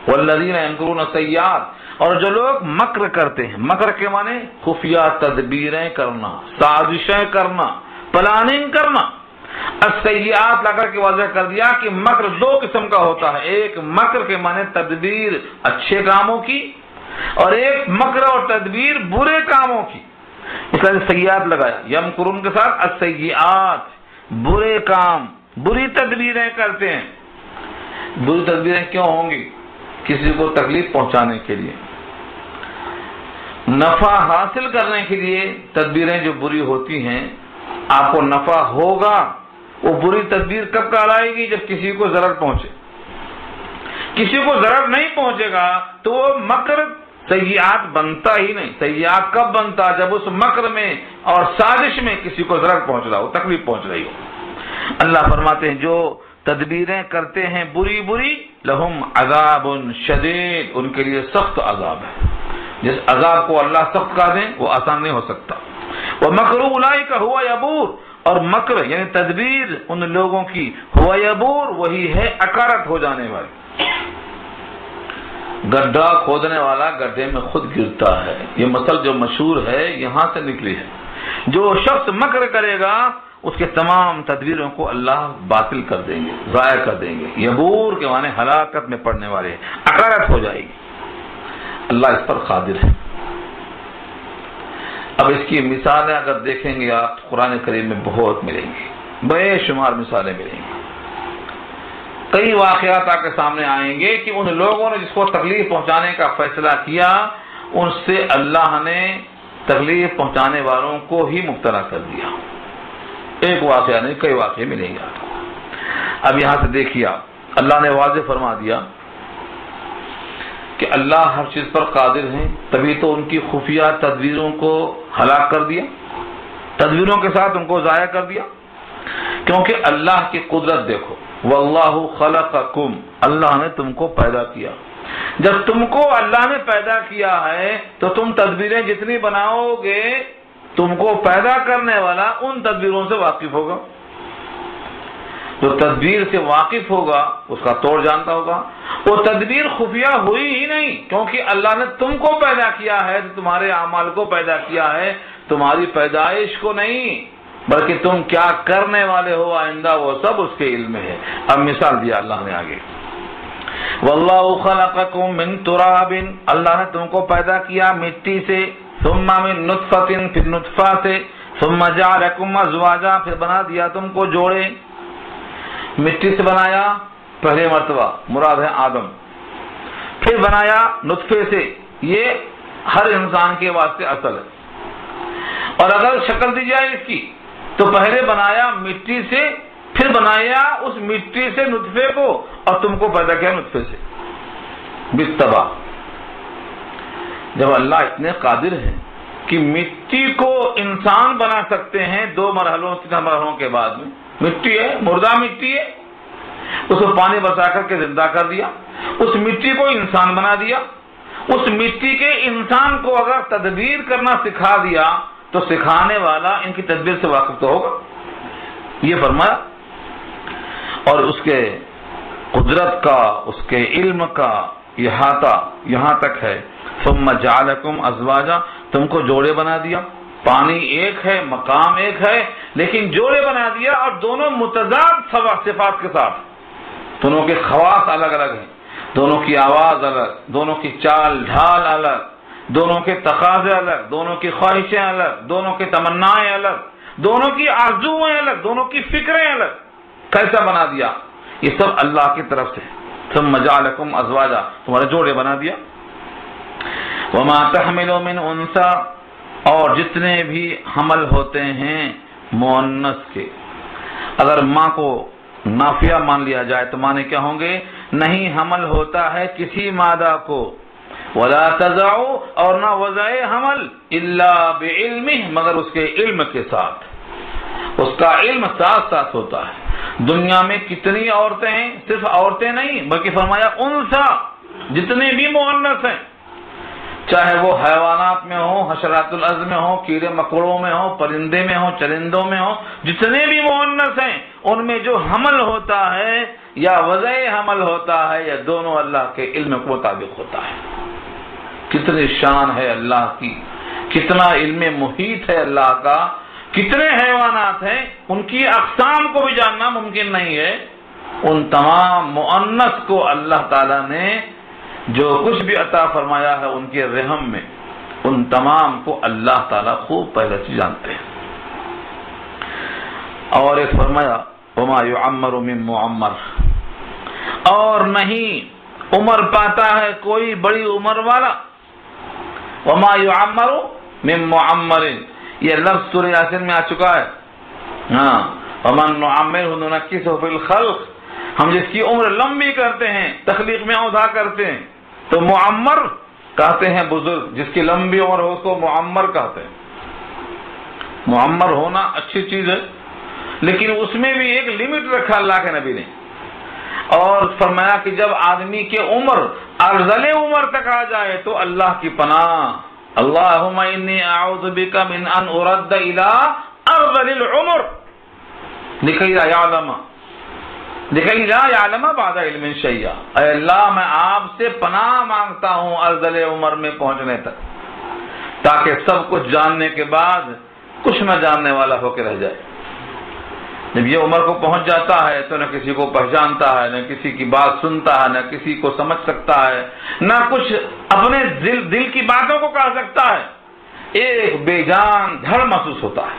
والذین یمکرون السیئات، اور جو لوگ مکر کرتے ہیں، مکر کے معنی خفیہ تدبیریں کرنا، سازشیں کرنا، پلاننگ کرنا. السیئات لا کر کے واضح کر دیا کہ مکر دو قسم کا ہوتا ہے. ایک مکر کے معنی تدبیر اچھے کاموں کی، اور ایک مکر اور تدبیر برے کاموں کی. اس طرح سیئات لگایا، یمکرون کے ساتھ السیئات برے کام، بری تدبیریں کرتے ہیں. بری تدبیریں کیوں ہوں گی؟ کسی کو تکلیف پہنچانے کے لیے، نفع حاصل کرنے کے لیے تدبیریں جو بری ہوتی ہیں. آپ کو نفع ہوگا، وہ بری تدبیر کب کہلائے گی؟ جب کسی کو ضرر پہنچے. کسی کو ضرر نہیں پہنچے گا تو وہ مکر سیئات بنتا ہی نہیں. سیئات کب بنتا؟ جب اس مکر میں اور سازش میں کسی کو ضرر پہنچ رہا ہو، تکلیف پہنچ رہی ہو. اللہ فرماتے ہیں جو تدبیریں کرتے ہیں بری بری، لہم عذاب شدید، ان کے لیے سخت عذاب ہے. جس عذاب کو اللہ سخت کہہ دیں وہ آسان نہیں ہو سکتا. وَمَكْرُ أُولَٰئِكَ هُوَ يَبُورُ، اور مکر یعنی تدبیر ان لوگوں کی ہوا یبور، وہی ہے اکارت ہو جانے والی. گڈھا کھودنے والا گڈھے میں خود گرتا ہے، یہ مثل جو مشہور ہے یہاں سے نکلی ہے. جو شخص مکر کرے گا اس کے تمام تدبیروں کو اللہ باطل کر دیں گے، ضائع کر دیں گے. یبور کے معنی ہلاکت میں پڑنے والے، اکارت ہو جائے گی. اللہ اس پر قادر ہے. اب اس کی مثالیں اگر دیکھیں گے آپ قرآن کریم میں بہت ملیں گی، بے شمار مثالیں ملیں گی. کئی واقعات آپ کے سامنے آئیں گے کہ ان لوگوں نے جس کو تکلیف پہنچانے کا فیصلہ کیا ان سے اللہ نے تکلیف پہنچانے والوں کو ہی مبتلا کر دیا. ایک واقعہ نہیں، کئی واقعے ملیں گے آپ کو. اب یہاں سے دیکھیے، اللہ نے واضح فرما دیا کہ اللہ ہر چیز پر قادر ہیں، تبھی تو ان کی خفیہ تدبیروں کو ہلاک کر دیا، تدبیروں کے ساتھ ان کو ضائع کر دیا. کیونکہ اللہ کی قدرت دیکھو، واللہ خلقکم، اللہ نے تم کو پیدا کیا. جب تم کو اللہ نے پیدا کیا ہے تو تم تدبیریں جتنی بناؤ گے تم کو پیدا کرنے والا ان تدبیروں سے واقف ہوگا. جو تدبیر سے واقف ہوگا اس کا توڑ جانتا ہوگا. وہ تدبیر خفیہ ہوئی ہی نہیں، کیونکہ اللہ نے تم کو پیدا کیا ہے، تمہارے اعمال کو پیدا کیا ہے، تمہاری پیدائش کو نہیں، بلکہ تم کیا کرنے والے ہو آئندہ وہ سب اس کے علم ہے. اب مثال دیا اللہ نے آگے، واللہ خلقکم من تراب، اللہ نے تم کو پیدا کیا مٹی سے، ثم من نطفۃ، پھر نطفہ سے، ثم جعلکم ازواجا، پھر بنا دیا تم کو جوڑے. مٹی سے بنایا پہلے مرتبہ، مراد ہے آدم. پھر بنایا نطفے سے، یہ ہر انسان کے واسطے اصل ہے. اور اگر شکل دی جائے اس کی تو پہلے بنایا مٹی سے، پھر بنایا اس مٹی سے نطفے کو، اور تم کو پیدا کیا نطفے سے بالتبع. جب اللہ اتنے قادر ہیں کہ مٹی کو انسان بنا سکتے ہیں 2 مرحلوں 3 مرحلوں کے بعد میں، مٹی ہے، مردہ مٹی ہے، اس کو پانی برسا کر کے زندہ کر دیا، اس مٹی کو انسان بنا دیا. اس مٹی کے انسان کو اگر تدبیر کرنا سکھا دیا تو سکھانے والا ان کی تدبیر سے واقف تو ہوگا. یہ فرمایا. اور اس کے قدرت کا، اس کے علم کا احاطہ یہاں تک ہے. ثم جعلکم ازواجا، تم کو جوڑے بنا دیا. پانی ایک ہے، مقام ایک ہے، لیکن جوڑے بنا دیا، اور دونوں متضاد صفات کے ساتھ. دونوں کے خواص الگ الگ ہیں، دونوں کی آواز الگ، دونوں کی چال ڈھال الگ، دونوں کے تقاضے الگ، دونوں کی خواہشیں الگ، دونوں کی تمنائیں الگ، دونوں کی آرزویں الگ، دونوں کی فکریں الگ. کیسا بنا دیا؟ یہ سب اللہ کی طرف سے. ثم جعلکم ازواجا، تمہارے جوڑے بنا دیا. وما تحمل من انثى، اور جتنے بھی حمل ہوتے ہیں مؤنث کے، اگر ماں کو نافیہ مان لیا جائے تو معنی کیا ہوں گے؟ نہیں حمل ہوتا ہے کسی مادہ کو. ولا تضع، اور نہ وضع حمل الا بعلمہ، مگر اس کے علم کے ساتھ. اس کا علم ساتھ ساتھ ہوتا ہے. دنیا میں کتنی عورتیں ہیں؟ صرف عورتیں نہیں بلکہ فرمایا انثى، جتنے بھی مؤنث ہیں، چاہے وہ حیوانات میں ہوں، حشرات الارض میں ہوں، کیڑے مکوڑوں میں ہوں، پرندے میں ہوں، چرندوں میں ہوں، جتنے بھی مؤنث ہیں ان میں جو حمل ہوتا ہے یا وضع حمل ہوتا ہے یا دونوں اللہ کے علم کے مطابق ہوتا ہے. کتنی شان ہے اللہ کی، کتنا علم محیط ہے اللہ کا. کتنے حیوانات ہیں، ان کی اقسام کو بھی جاننا ممکن نہیں ہے. ان تمام مؤنث کو اللہ تعالیٰ نے جو کچھ بھی عطا فرمایا ہے ان کے رحم میں، ان تمام کو اللہ تعالیٰ خوب پہلے سے جانتے ہیں. اور ایک فرمایا وما يعمر من معمر، اور نہیں عمر پاتا ہے کوئی بڑی عمر والا. وما يعمر من معمر، یہ لفظ سورہ یاسین میں آ چکا ہے. ہاں، ومن نعمرہ ننکسہ فی الخلق، ہم جس کی عمر لمبی کرتے ہیں تخلیق میں اودا کرتے ہیں. تو معمر کہتے ہیں بزرگ، جس کی لمبی عمر ہو اس کو معمر کہتے ہیں. معمر ہونا اچھی چیز ہے، لیکن اس میں بھی ایک لمٹ رکھا اللہ کے نبی نے، اور فرمایا کہ جب آدمی کی عمر ارذل عمر تک آ جائے تو اللہ کی پناہ، اللہم انی اعوذ بک من ان ارد الی ارذل العمر لکی لا یعلم بعد علم شیئا. اے اللہ، میں آپ سے پناہ مانگتا ہوں ارذل عمر میں پہنچنے تک، تاکہ سب کچھ جاننے کے بعد کچھ نہ جاننے والا ہو کے رہ جائے. جب یہ عمر کو پہنچ جاتا ہے تو نہ کسی کو پہچانتا ہے، نہ کسی کی بات سنتا ہے، نہ کسی کو سمجھ سکتا ہے، نہ کچھ اپنے دل کی باتوں کو کہہ سکتا ہے. ایک بے جان دھڑ محسوس ہوتا ہے.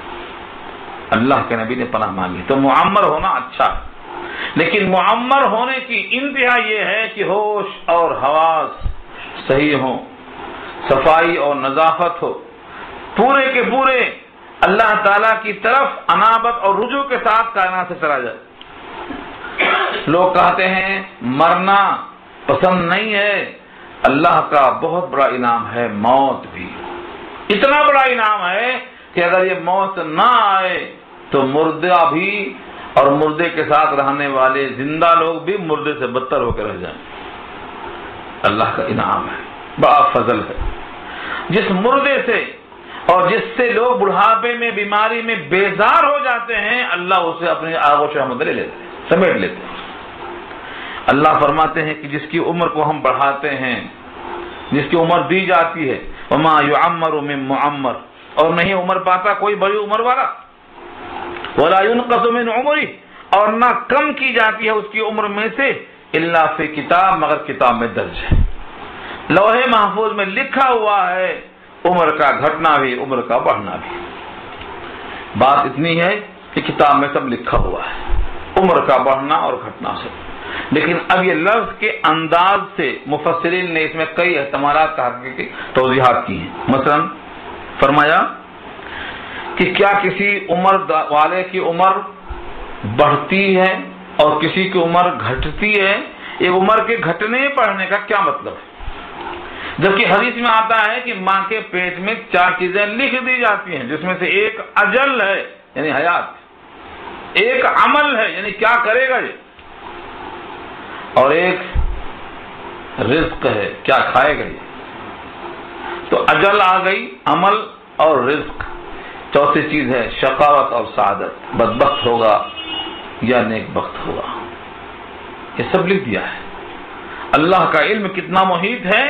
اللہ کے نبی نے پناہ مانگی. تو معمر ہونا اچھا ہے، لیکن معمر ہونے کی انتہا یہ ہے کہ ہوش اور حواس صحیح ہوں، صفائی اور نظافت ہو، پورے کے پورے اللہ تعالیٰ کی طرف انابت اور رجوع کے ساتھ کائنات سے چلا جائے. لوگ کہتے ہیں مرنا پسند نہیں ہے. اللہ کا بہت بڑا انعام ہے موت بھی. اتنا بڑا انعام ہے کہ اگر یہ موت نہ آئے تو مردہ بھی اور مردے کے ساتھ رہنے والے زندہ لوگ بھی مردے سے بدتر ہو کے رہ جائیں. اللہ کا انعام ہے، بڑا فضل ہے. جس مردے سے اور جس سے لوگ بڑھاپے میں بیماری میں بیزار ہو جاتے ہیں، اللہ اسے اپنے آغوش رحمت لے لیتے ہیں، سمیٹ لیتے ہیں. اللہ فرماتے ہیں کہ جس کی عمر کو ہم بڑھاتے ہیں، جس کی عمر دی جاتی ہے، وما يعمر من معمر، اور نہیں عمر پاتا کوئی بڑی عمر والا. ولا ينقص من عمره، اور نہ کم کی جاتی ہے اس کی عمر میں سے، الا فی کتاب، مگر کتاب میں درج ہے. لوح محفوظ میں لکھا ہوا ہے عمر کا گھٹنا بھی، عمر کا بڑھنا بھی. بات اتنی ہے کہ کتاب میں سب لکھا ہوا ہے، عمر کا بڑھنا اور گھٹنا سے. لیکن اب یہ لفظ کے انداز سے مفسرین نے اس میں کئی احتمالات کی توضیحات کی ہیں. مثلا فرمایا کہ کیا کسی عمر والے کی عمر بڑھتی ہے اور کسی کی عمر گھٹتی ہے؟ یہ عمر کے گھٹنے بڑھنے کا کیا مطلب ہے؟ جبکہ حدیث میں آتا ہے کہ ماں کے پیٹ میں 4 چیزیں لکھ دی جاتی ہیں، جس میں سے ایک اجل ہے یعنی حیات، ایک عمل ہے یعنی کیا کرے گا یہ، اور ایک رزق ہے کیا کھائے گا یہ. تو اجل آ گئی، عمل اور رزق. چوتھی چیز ہے شقاوت اور سعادت، بدبخت ہوگا یا نیک بخت ہوگا. یہ سب لکھ دیا ہے. اللہ کا علم کتنا محیط ہے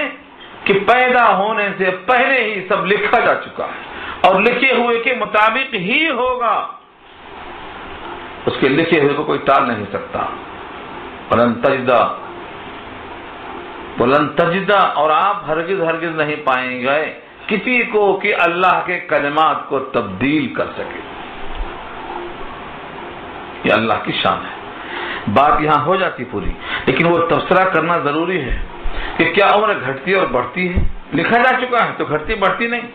کہ پیدا ہونے سے پہلے ہی سب لکھا جا چکا ہے، اور لکھے ہوئے کے مطابق ہی ہوگا. اس کے لکھے ہوئے کو کوئی ٹال نہیں سکتا. بلند تجدہ، اور آپ ہرگز نہیں پائیں گے کسی کو کہ اللہ کے کلمات کو تبدیل کر سکے. یہ اللہ کی شان ہے. بات یہاں ہو جاتی پوری، لیکن وہ تبصرہ کرنا ضروری ہے کہ کیا عمر گھٹتی اور بڑھتی ہے؟ لکھا جا چکا ہے تو گھٹتی بڑھتی نہیں.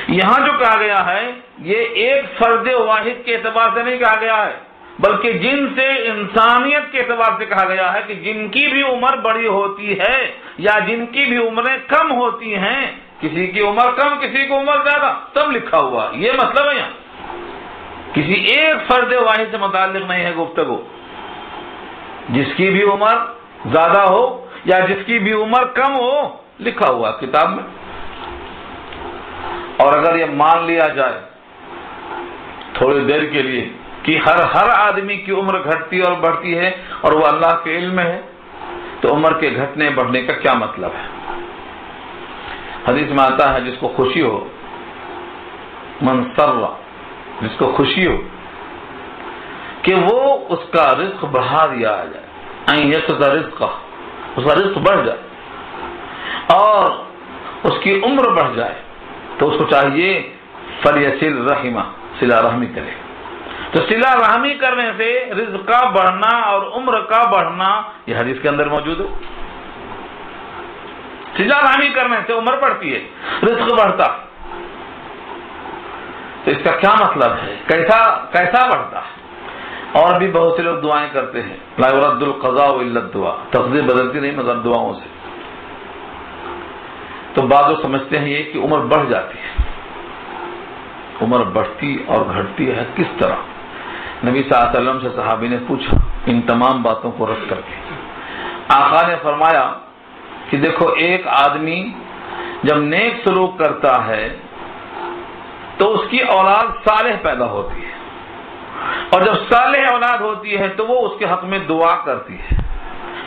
یہاں جو کہا گیا ہے یہ ایک فرد واحد کے اعتبار سے نہیں کہا گیا ہے، بلکہ جن سے انسانیت کے اعتبار سے کہا گیا ہے کہ جن کی بھی عمر بڑی ہوتی ہے یا جن کی بھی عمریں کم ہوتی ہیں، کسی کی عمر کم کسی کی عمر زیادہ، سب لکھا ہوا. یہ مطلب ہے یہاں کسی ایک فرد واحد سے متعلق نہیں ہے گفتگو. جس کی بھی عمر زیادہ ہو یا جس کی بھی عمر کم ہو، لکھا ہوا کتاب میں. اور اگر یہ مان لیا جائے تھوڑی دیر کے لیے کہ ہر آدمی کی عمر گھٹتی اور بڑھتی ہے اور وہ اللہ کے علم میں ہے، تو عمر کے گھٹنے بڑھنے کا کیا مطلب ہے؟ حدیث میں آتا ہے جس کو خوشی ہو، من سر، جس کو خوشی ہو کہ وہ اس کا رزق بڑھا دیا جائے، رزق، اس کا رزق بڑھ جائے اور اس کی عمر بڑھ جائے، تو اس کو چاہیے فلیصل رحمہ، صلہ رحمی کرے. تو صلہ رحمی کرنے سے رزق کا بڑھنا اور عمر کا بڑھنا یہ حدیث کے اندر موجود ہے. صلہ رحمی کرنے سے عمر بڑھتی ہے، رزق بڑھتا. تو اس کا کیا مطلب ہے، کیسا بڑھتا ہے؟ اور بھی بہت سے لوگ دعائیں کرتے ہیں، لا يرد القضاء الا الدعاء، تقدیر بدلتی نہیں مگر دعاؤں سے. تو بعض لوگ سمجھتے ہیں یہ کہ عمر بڑھ جاتی ہے. عمر بڑھتی اور گھٹتی ہے کس طرح؟ نبی صلی اللہ علیہ وسلم سے صحابی نے پوچھا ان تمام باتوں کو رد کر کے. آقا نے فرمایا کہ دیکھو، ایک آدمی جب نیک سلوک کرتا ہے تو اس کی اولاد صالح پیدا ہوتی ہے، اور جب صالح اولاد ہوتی ہے تو وہ اس کے حق میں دعا کرتی ہے.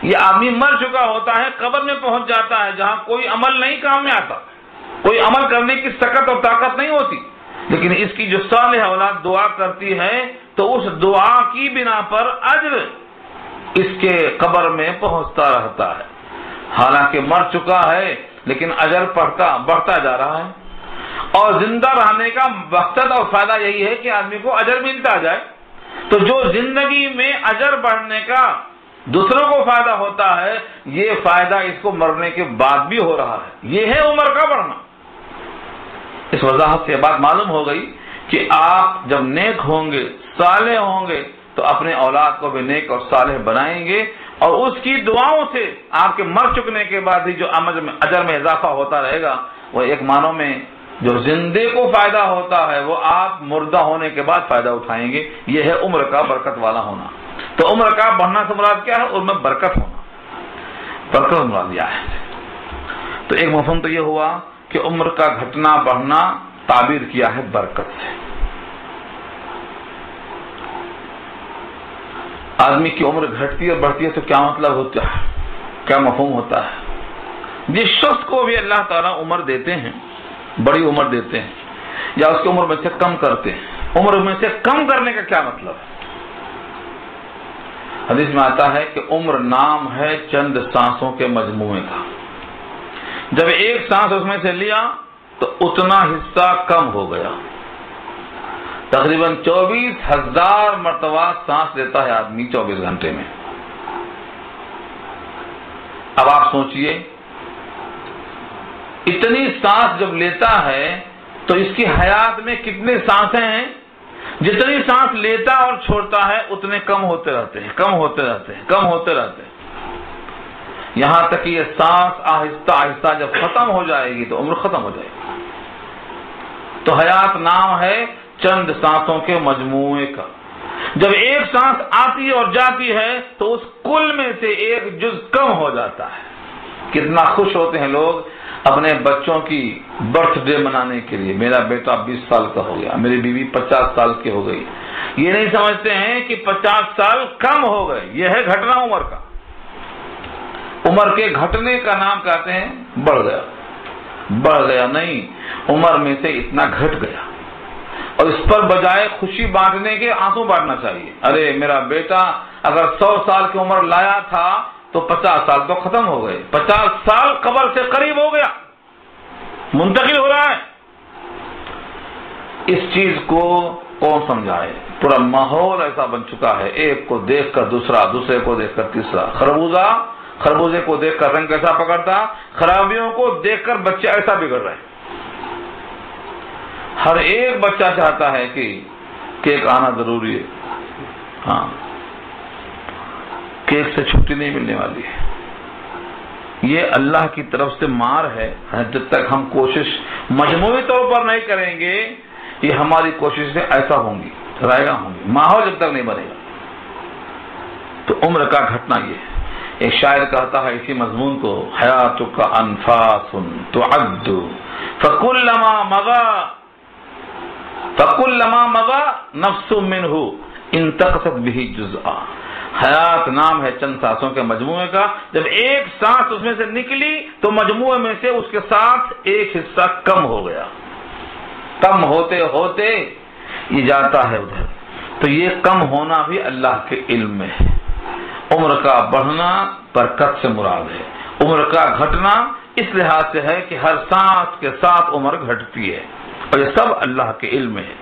یہ آدمی مر چکا ہوتا ہے، قبر میں پہنچ جاتا ہے جہاں کوئی عمل نہیں کام میں آتا، کوئی عمل کرنے کی طاقت اور طاقت نہیں ہوتی، لیکن اس کی جو صالح اولاد دعا کرتی ہے تو اس دعا کی بنا پر اجر اس کے قبر میں پہنچتا رہتا ہے. حالانکہ مر چکا ہے لیکن اجر بڑھتا جا رہا ہے. اور زندہ رہنے کا مقصد اور فائدہ یہی ہے کہ آدمی کو اجر ملتا جائے. تو جو زندگی میں اجر بڑھنے کا دوسروں کو فائدہ ہوتا ہے، یہ فائدہ اس کو مرنے کے بعد بھی ہو رہا ہے. یہ ہے عمر کا بڑھنا. اس وضاحت سے بات معلوم ہو گئی کہ آپ جب نیک ہوں گے، صالح ہوں گے، تو اپنے اولاد کو بھی نیک اور صالح بنائیں گے، اور اس کی دعاؤں سے آپ کے مر چکنے کے بعد ہی جو اجر میں اضافہ ہوتا رہے گا، وہ ایک معنوں میں جو زندے کو فائدہ ہوتا ہے وہ آپ مردہ ہونے کے بعد فائدہ اٹھائیں گے. یہ ہے عمر کا برکت والا ہونا. تو عمر کا بڑھنا سے مراد کیا ہے؟ عمر میں برکت ہونا، برکت مراد یہ ہے. تو ایک مفہوم تو یہ ہوا کہ عمر کا گھٹنا بڑھنا تعبیر کیا ہے برکت سے. آدمی کی عمر گھٹتی اور بڑھتی ہے تو کیا مطلب ہوتا ہے، کیا مفہوم ہوتا ہے؟ جس شخص کو بھی اللہ تعالیٰ عمر دیتے ہیں، بڑی عمر دیتے ہیں، یا اس کی عمر میں سے کم کرتے ہیں، عمر میں سے کم کرنے کا کیا مطلب ہے؟ حدیث میں آتا ہے کہ عمر نام ہے چند سانسوں کے مجموعے کا. جب ایک سانس اس میں سے لیا تو اتنا حصہ کم ہو گیا. تقریباً 24,000 مرتبہ سانس لیتا ہے آدمی 24 گھنٹے میں. اب آپ سوچئے، اتنی سانس جب لیتا ہے تو اس کی حیات میں کتنے سانسیں ہیں؟ جتنی سانس لیتا اور چھوڑتا ہے اتنے کم ہوتے رہتے ہیں، کم ہوتے رہتے ہیں، کم ہوتے رہتے ہیں، یہاں تک کہ یہ سانس آہستہ آہستہ جب ختم ہو جائے گی تو عمر ختم ہو جائے گی. تو حیات نام ہے چند سانسوں کے مجموعے کا. جب ایک سانس آتی اور جاتی ہے تو اس کل میں سے ایک جز کم ہو جاتا ہے. کتنا خوش ہوتے ہیں لوگ اپنے بچوں کی برتھ ڈے منانے کے لیے. میرا بیٹا 20 سال کا ہو گیا، میری بیوی 50 سال کی ہو گئی. یہ نہیں سمجھتے ہیں کہ 50 سال کم ہو گئے. یہ ہے گھٹنا عمر کا. عمر کے گھٹنے کا نام کہتے ہیں بڑھ گیا. بڑھ گیا نہیں، عمر میں سے اتنا گھٹ گیا. اور اس پر بجائے خوشی بانٹنے کے آنسو بانٹنا چاہیے. ارے میرا بیٹا اگر 100 سال کی عمر لایا تھا تو 50 سال تو ختم ہو گئے. 50 سال قبر سے قریب ہو گیا، منتقل ہو رہا ہے. اس چیز کو کون سمجھائے؟ پورا ماحول ایسا بن چکا ہے، ایک کو دیکھ کر دوسرا، دوسرے کو دیکھ کر تیسرا. خربوزے کو دیکھ کر رنگ کیسا پکڑتا، خرابیوں کو دیکھ کر بچے ایسا بگڑ رہے ہیں. ہر ایک بچہ چاہتا ہے کہ کیک آنا ضروری ہے. ہاں، کیک سے چھٹی نہیں ملنے والی ہے. یہ اللہ کی طرف سے مار ہے. جب تک ہم کوشش مجموعی طور پر نہیں کریں گے، یہ ہماری کوششیں ایسا ہوں گی، رائگاں ہوں گی. ماحول جب تک نہیں بنے گا. تو عمر کا گھٹنا یہ ہے. ایک شاعر کہتا ہے اسی مضمون کو، حیاتک انفاس تعد فکلما مضى نفس منه انتقصت به جزءا. حیات نام ہے چند سانسوں کے مجموعے کا. جب ایک سانس اس میں سے نکلی تو مجموعے میں سے اس کے ساتھ ایک حصہ کم ہو گیا. کم ہوتے ہوتے یہ جاتا ہے ادھر. تو یہ کم ہونا بھی اللہ کے علم میں ہے. عمر کا بڑھنا برکت سے مراد ہے. عمر کا گھٹنا اس لحاظ سے ہے کہ ہر سانس کے ساتھ عمر گھٹتی ہے. اور یہ سب اللہ کے علم میں ہے.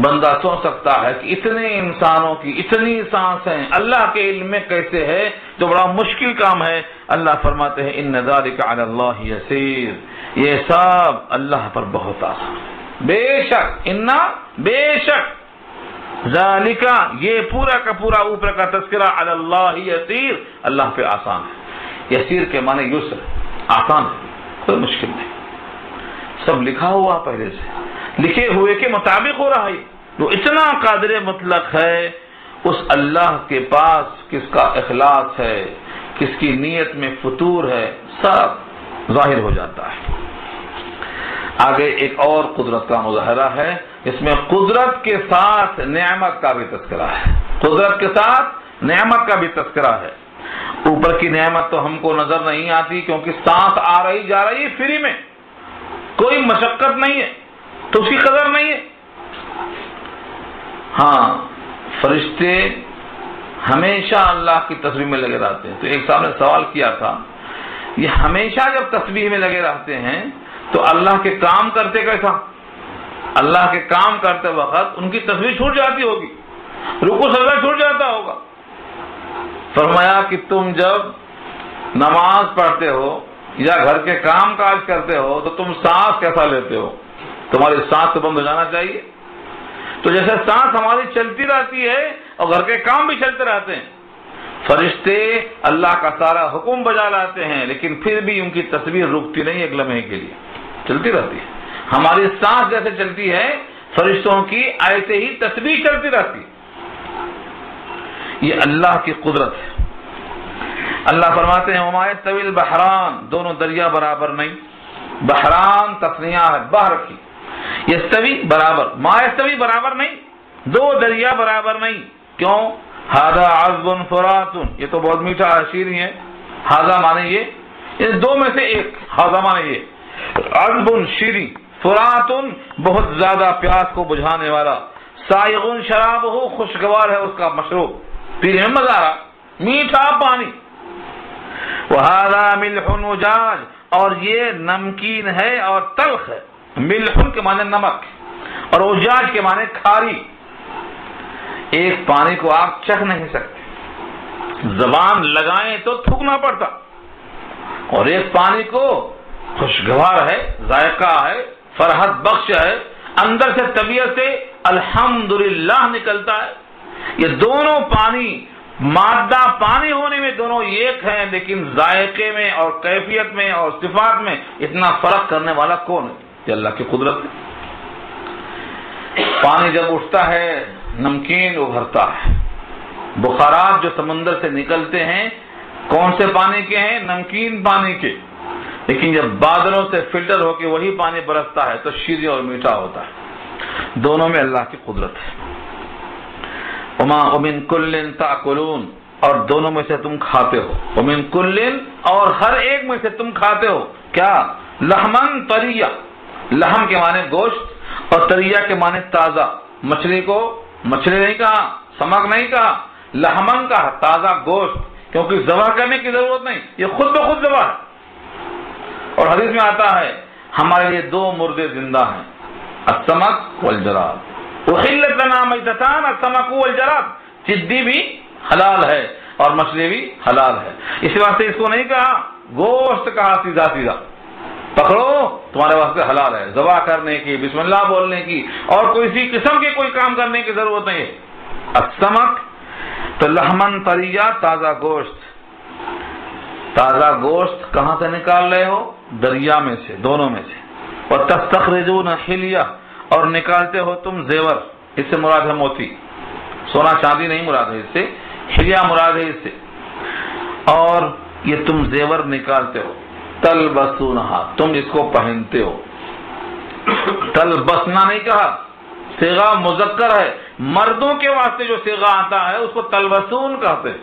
بندہ سوچ سکتا ہے کہ اتنے انسانوں کی اتنی سانسیں اللہ کے علم میں کیسے ہے، جو بڑا مشکل کام ہے. اللہ فرماتے ہیں ان ذالک علی اللہ یسیر، یہ سب اللہ پر بہت آسان ہے. بے شک ذالک، یہ پورا کا پورا اوپر کا تذکرہ علی اللہ یسیر، اللہ پہ آسان ہے. یسیر کے معنی یسر، آسان ہے، کوئی مشکل نہیں. سب لکھا ہوا پہلے سے، لکھے ہوئے کے مطابق ہو رہا ہے. جو اتنا قادر مطلق ہے، اس اللہ کے پاس کس کا اخلاص ہے، کس کی نیت میں فطور ہے، سب ظاہر ہو جاتا ہے. آگے ایک اور قدرت کا مظاہرہ ہے، اس میں قدرت کے ساتھ نعمت کا بھی تذکرہ ہے. قدرت کے ساتھ نعمت کا بھی تذکرہ ہے. اوپر کی نعمت تو ہم کو نظر نہیں آتی، کیونکہ سانس آ رہی جا رہی ہے فری میں، کوئی مشقت نہیں ہے، تو اس کی قدر نہیں ہے. ہاں، فرشتے ہمیشہ اللہ کی تسبیح میں لگے رہتے ہیں. تو ایک صاحب نے سوال کیا تھا، یہ ہمیشہ جب تسبیح میں لگے رہتے ہیں تو اللہ کے کام کرتے کیسا؟ اللہ کے کام کرتے وقت ان کی تسبیح چھوٹ جاتی ہوگی، رکوع سجدہ چھوٹ جاتا ہوگا. فرمایا کہ تم جب نماز پڑھتے ہو یا گھر کے کام کاج کرتے ہو تو تم سانس کیسا لیتے ہو؟ تمہاری سانس تو بند ہو جانا چاہیے. تو جیسے سانس ہماری چلتی رہتی ہے اور گھر کے کام بھی چلتے رہتے ہیں، فرشتے اللہ کا سارا حکم بجا لاتے ہیں، لیکن پھر بھی ان کی تسبیح رکتی نہیں، ایک لمحے کے لیے چلتی رہتی ہے. ہماری سانس جیسے چلتی ہے، فرشتوں کی ایسے ہی تسبیح چلتی رہتی ہے. یہ اللہ کی قدرت ہے. اللہ فرماتے ہیں وما یستوی البحران، دونوں دریا برابر نہیں. بحران تثنیہ ہے بحر کی، یستوی برابر، ما یستوی برابر نہیں، دو دریا برابر نہیں. کیوں؟ ھذا عذب فرات، یہ تو بہت میٹھا شیریں ہے. ھذا مانے یہ، ان دو میں سے ایک. ھذا مانے یہ، عذب شیریں، فرات بہت زیادہ پیاس کو بجھانے والا، سائغ شرابہ خوشگوار ہے اس کا مشروب، پینے میں مزہ آ رہا، میٹھا پانی. وَهَذَا مِلْحٌ وَجَاجٌ، اور یہ نمکین ہے اور تلخ ہے. ملح کے معنی نمک اور اجاج کے معنی کھاری. ایک پانی کو آپ چکھ نہیں سکتے، زبان لگائیں تو تھوکنا پڑتا، اور ایک پانی کو خوشگوار ہے، ذائقہ ہے، فرحت بخش ہے، اندر سے طبیعت سے الحمدللہ نکلتا ہے. یہ دونوں پانی، مادہ پانی ہونے میں دونوں ایک ہیں، لیکن ذائقے میں اور کیفیت میں اور صفات میں اتنا فرق کرنے والا کون ہے؟ یہ اللہ کی قدرت ہے. پانی جب اٹھتا ہے نمکین ابھرتا ہے. بخارات جو سمندر سے نکلتے ہیں کون سے پانی کے ہیں؟ نمکین پانی کے. لیکن جب بادلوں سے فلٹر ہو کے وہی پانی برستا ہے تو شیریں اور میٹھا ہوتا ہے. دونوں میں اللہ کی قدرت ہے. وما ومن کل تاکلون، اور دونوں میں سے تم کھاتے ہو. ومن کل، اور ہر ایک میں سے تم کھاتے ہو. کیا؟ لحمن طریہ، لحم کے معنی گوشت اور طریہ کے معنی تازہ. مچھلی کو مچھلی نہیں کہا، سمک نہیں کہا، لحمن کہا، تازہ گوشت، کیونکہ ذبح کرنے کی ضرورت نہیں، یہ خود بخود ذبح ہے. اور حدیث میں آتا ہے ہمارے لیے دو مردے زندہ ہیں، السمک والجراد. احلت لنا میتتان السمک والجراد، چدی بھی حلال ہے اور مچھلی بھی حلال ہے. اس واسطے اس کو نہیں کہا گوشت، کہا سیدھا سیدھا پکڑو تمہارے واسطے حلال ہے. ذبح کرنے کی، بسم اللہ بولنے کی اور کسی قسم کے کوئی کام کرنے کی ضرورت نہیں ہے. السمک تو لحمن طریہ، تازہ گوشت. تازہ گوشت کہاں سے نکال رہے ہو؟ دریا میں سے، دونوں میں سے. اور تستخرجون حلیہ، اور نکالتے ہو تم زیور. اس سے مراد ہے موتی، سونا چاندی نہیں مراد ہے اس سے، حلیہ مراد ہے اس سے. اور یہ تم زیور نکالتے ہو. تلبسونہا، تم اس کو پہنتے ہو. تلبسنا نہیں کہا، صیغہ مذکر ہے. مردوں کے واسطے جو صیغہ آتا ہے اس کو تلبسون کہتے ہیں،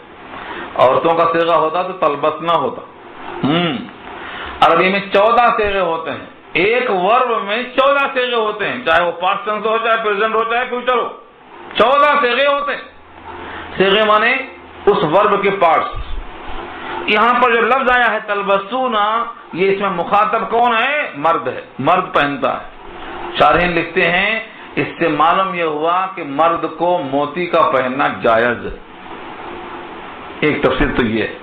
عورتوں کا صیغہ ہوتا تو تلبسنا ہوتا. عربی میں 14 صیغے ہوتے ہیں، ایک ورب میں 14 صیغے ہوتے ہیں، چاہے وہ پاسٹ ٹینس ہو، چاہے پریزنٹ ہو، چاہے فیوچر ہو. 14 صیغے ہوتے ہیں. صیغے مانے اس ورب کے پارٹس. یہاں پر جو لفظ آیا ہے تلبسونا، یہ اس میں مخاطب کون ہے؟ مرد ہے، مرد پہنتا ہے. شارحین لکھتے ہیں اس سے معلوم یہ ہوا کہ مرد کو موتی کا پہننا جائز. ایک تفسیر تو یہ ہے.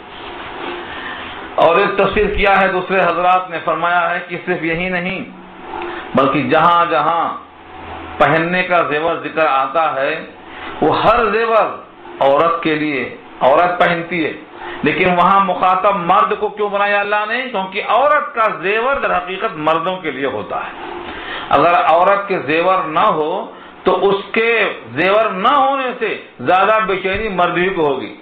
اور ایک تفسیر کیا ہے دوسرے حضرات نے، فرمایا ہے کہ صرف یہی نہیں بلکہ جہاں جہاں پہننے کا زیور ذکر آتا ہے وہ ہر زیور عورت کے لیے عورت پہنتی ہے، لیکن وہاں مخاطب مرد کو کیوں بنایا اللہ نے؟ کیونکہ عورت کا زیور در حقیقت مردوں کے لیے ہوتا ہے. اگر عورت کے زیور نہ ہو تو اس کے زیور نہ ہونے سے زیادہ بے چینی مرد ہی کو ہوگی.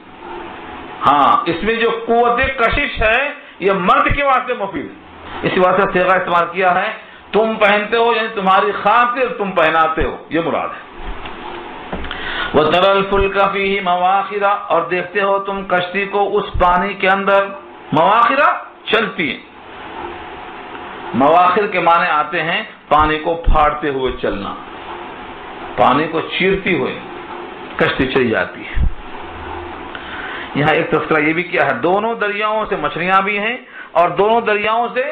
ہاں، اس میں جو قوت کشش ہے یہ مرد کے واسطے مفید ہے. اسی واسطے صیغہ استعمال کیا ہے تم پہنتے ہو، یعنی تمہاری خاطر تم پہناتے ہو، یہ مراد ہے. وَتَرَى الْفُلْكَ فِيهِ مَوَاخِرَ، اور دیکھتے ہو تم کشتی کو اس پانی کے اندر مواخرہ چلتی ہے. مواخر کے معنی آتے ہیں پانی کو پھاڑتے ہوئے چلنا، پانی کو چیرتی ہوئے کشتی چلی جاتی ہے. یہاں ایک تذکرہ یہ بھی کیا ہے، دونوں دریاؤں سے مچھلیاں بھی ہیں اور دونوں دریاؤں سے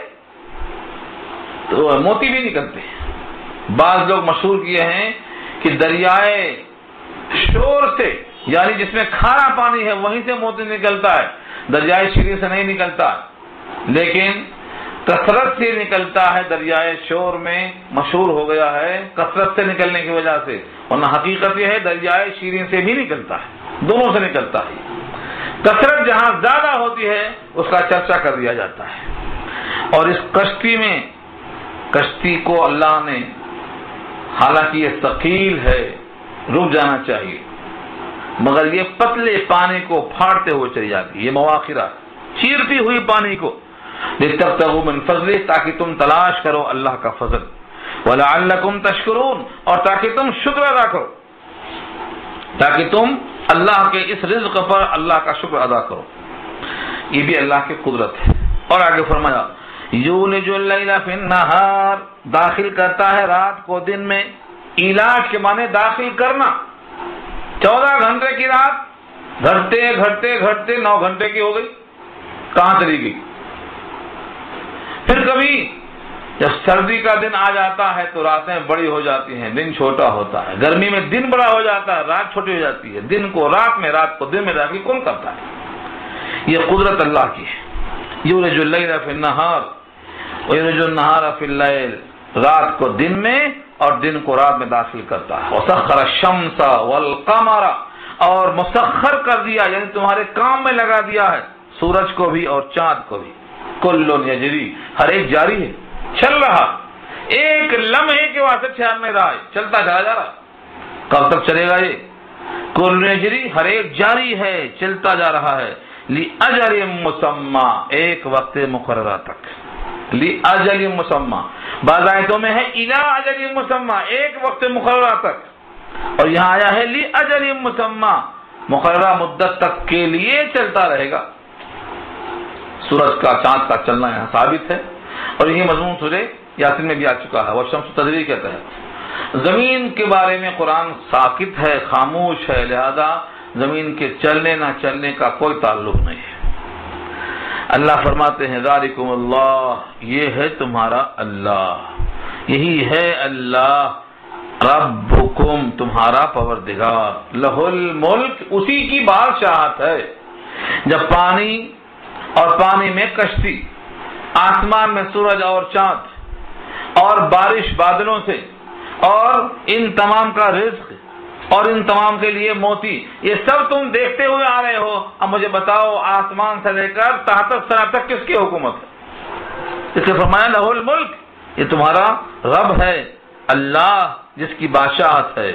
موتی بھی نکلتے ہیں. بعض لوگ مشہور کیے ہیں کہ دریائے شور سے، یعنی جس میں کھارا پانی ہے وہیں سے موتی نکلتا ہے، دریائے شیریں سے نہیں نکلتا، لیکن کثرت سے نکلتا ہے. دریائے شور میں مشہور ہو گیا ہے کثرت سے نکلنے کی وجہ سے، ورنہ حقیقت یہ ہے دریائے شیریں سے بھی نکلتا ہے، دونوں سے نکلتا ہے. کثرت جہاں زیادہ ہوتی ہے اس کا چرچا کر دیا جاتا ہے. اور اس کشتی میں، کشتی کو اللہ نے، حالانکہ یہ ثقیل ہے رک جانا چاہیے، مگر یہ پتلے پانی کو پھاڑتے ہوئے چلی جاتی ہے. یہ مواخرہ چیرتی ہوئی پانی کو، لِتَبْتَغُوا مِنْ فَضْلِهِ، تاکہ تم تلاش کرو اللہ کا فضل، وَلَعَلَّكُمْ تَشْكُرُونَ، اور تاکہ تم شکر ادا کرو، تاکہ تم اللہ کے اس رزق پر اللہ کا شکر ادا کرو. یہ بھی اللہ کی قدرت ہے. اور آگے فرمایا یولج اللیل فی النہار، داخل کرتا ہے رات کو دن میں. علاج کے معنی داخل کرنا. 14 گھنٹے کی رات گھٹتے گھٹتے گھٹتے 9 گھنٹے کی ہو گئی، کہاں چلی گئی؟ پھر کبھی جب سردی کا دن آ جاتا ہے تو راتیں بڑی ہو جاتی ہیں، دن چھوٹا ہوتا ہے. گرمی میں دن بڑا ہو جاتا ہے، رات چھوٹی ہو جاتی ہے. دن کو رات میں، رات کو دن میں داخل کون کرتا ہے؟ یہ قدرت اللہ کی ہے. یولج اللیل فی النہار ویولج النہار فی اللیل، رات کو دن میں اور دن کو رات میں داخل کرتا ہے. وسخر الشمس والقمر، اور مسخر کر دیا یعنی تمہارے کام میں لگا دیا ہے سورج کو بھی اور چاند کو بھی. کل یجری، ہر ایک جاری ہے، چل رہا، ایک لمحے کے واسطے ٹھہر نہیں رہا ہے، چلتا چلا جا رہا. کب تک چلے گا یہ؟ کل یجری، ہر ایک جاری ہے، چلتا جا رہا ہے. لِأَجَلٍ مُّسَمًّى، ایک وقت مقررہ تک. لِأَجَلٍ مُّسَمًّى، بعض آیتوں میں ہے إِلَىٰ أَجَلٍ مُّسَمًّى، ایک وقت مقررہ تک. اور یہاں آیا ہے لِأَجَلٍ مُّسَمًّى، مقررہ مدت تک کے لیے چلتا رہے گا. سورج کا چاند کا چلنا یہاں ثابت ہے. اور یہی مضمون سورہ یاسین میں بھی آ چکا ہے. والشمس تجری کہتا ہے. زمین کے بارے میں قرآن ساکت ہے، خاموش ہے، لہذا زمین کے چلنے نہ چلنے کا کوئی تعلق نہیں ہے. اللہ فرماتے ہیں ذالکم اللہ، یہ ہے تمہارا اللہ، یہی ہے اللہ ربکم، تمہارا پروردگار. لہ الملک، اسی کی بادشاہت ہے. جب پانی اور پانی میں کشتی، آسمان میں سورج اور چاند، اور بارش بادلوں سے، اور ان تمام کا رزق، اور ان تمام کے لیے موتی، یہ سب تم دیکھتے ہوئے آ رہے ہو. اب مجھے بتاؤ آسمان سے لے کر تحت سنا تک کس کی حکومت ہے؟ اس نے فرمایا لہ الملک، یہ تمہارا رب ہے اللہ جس کی بادشاہت ہے.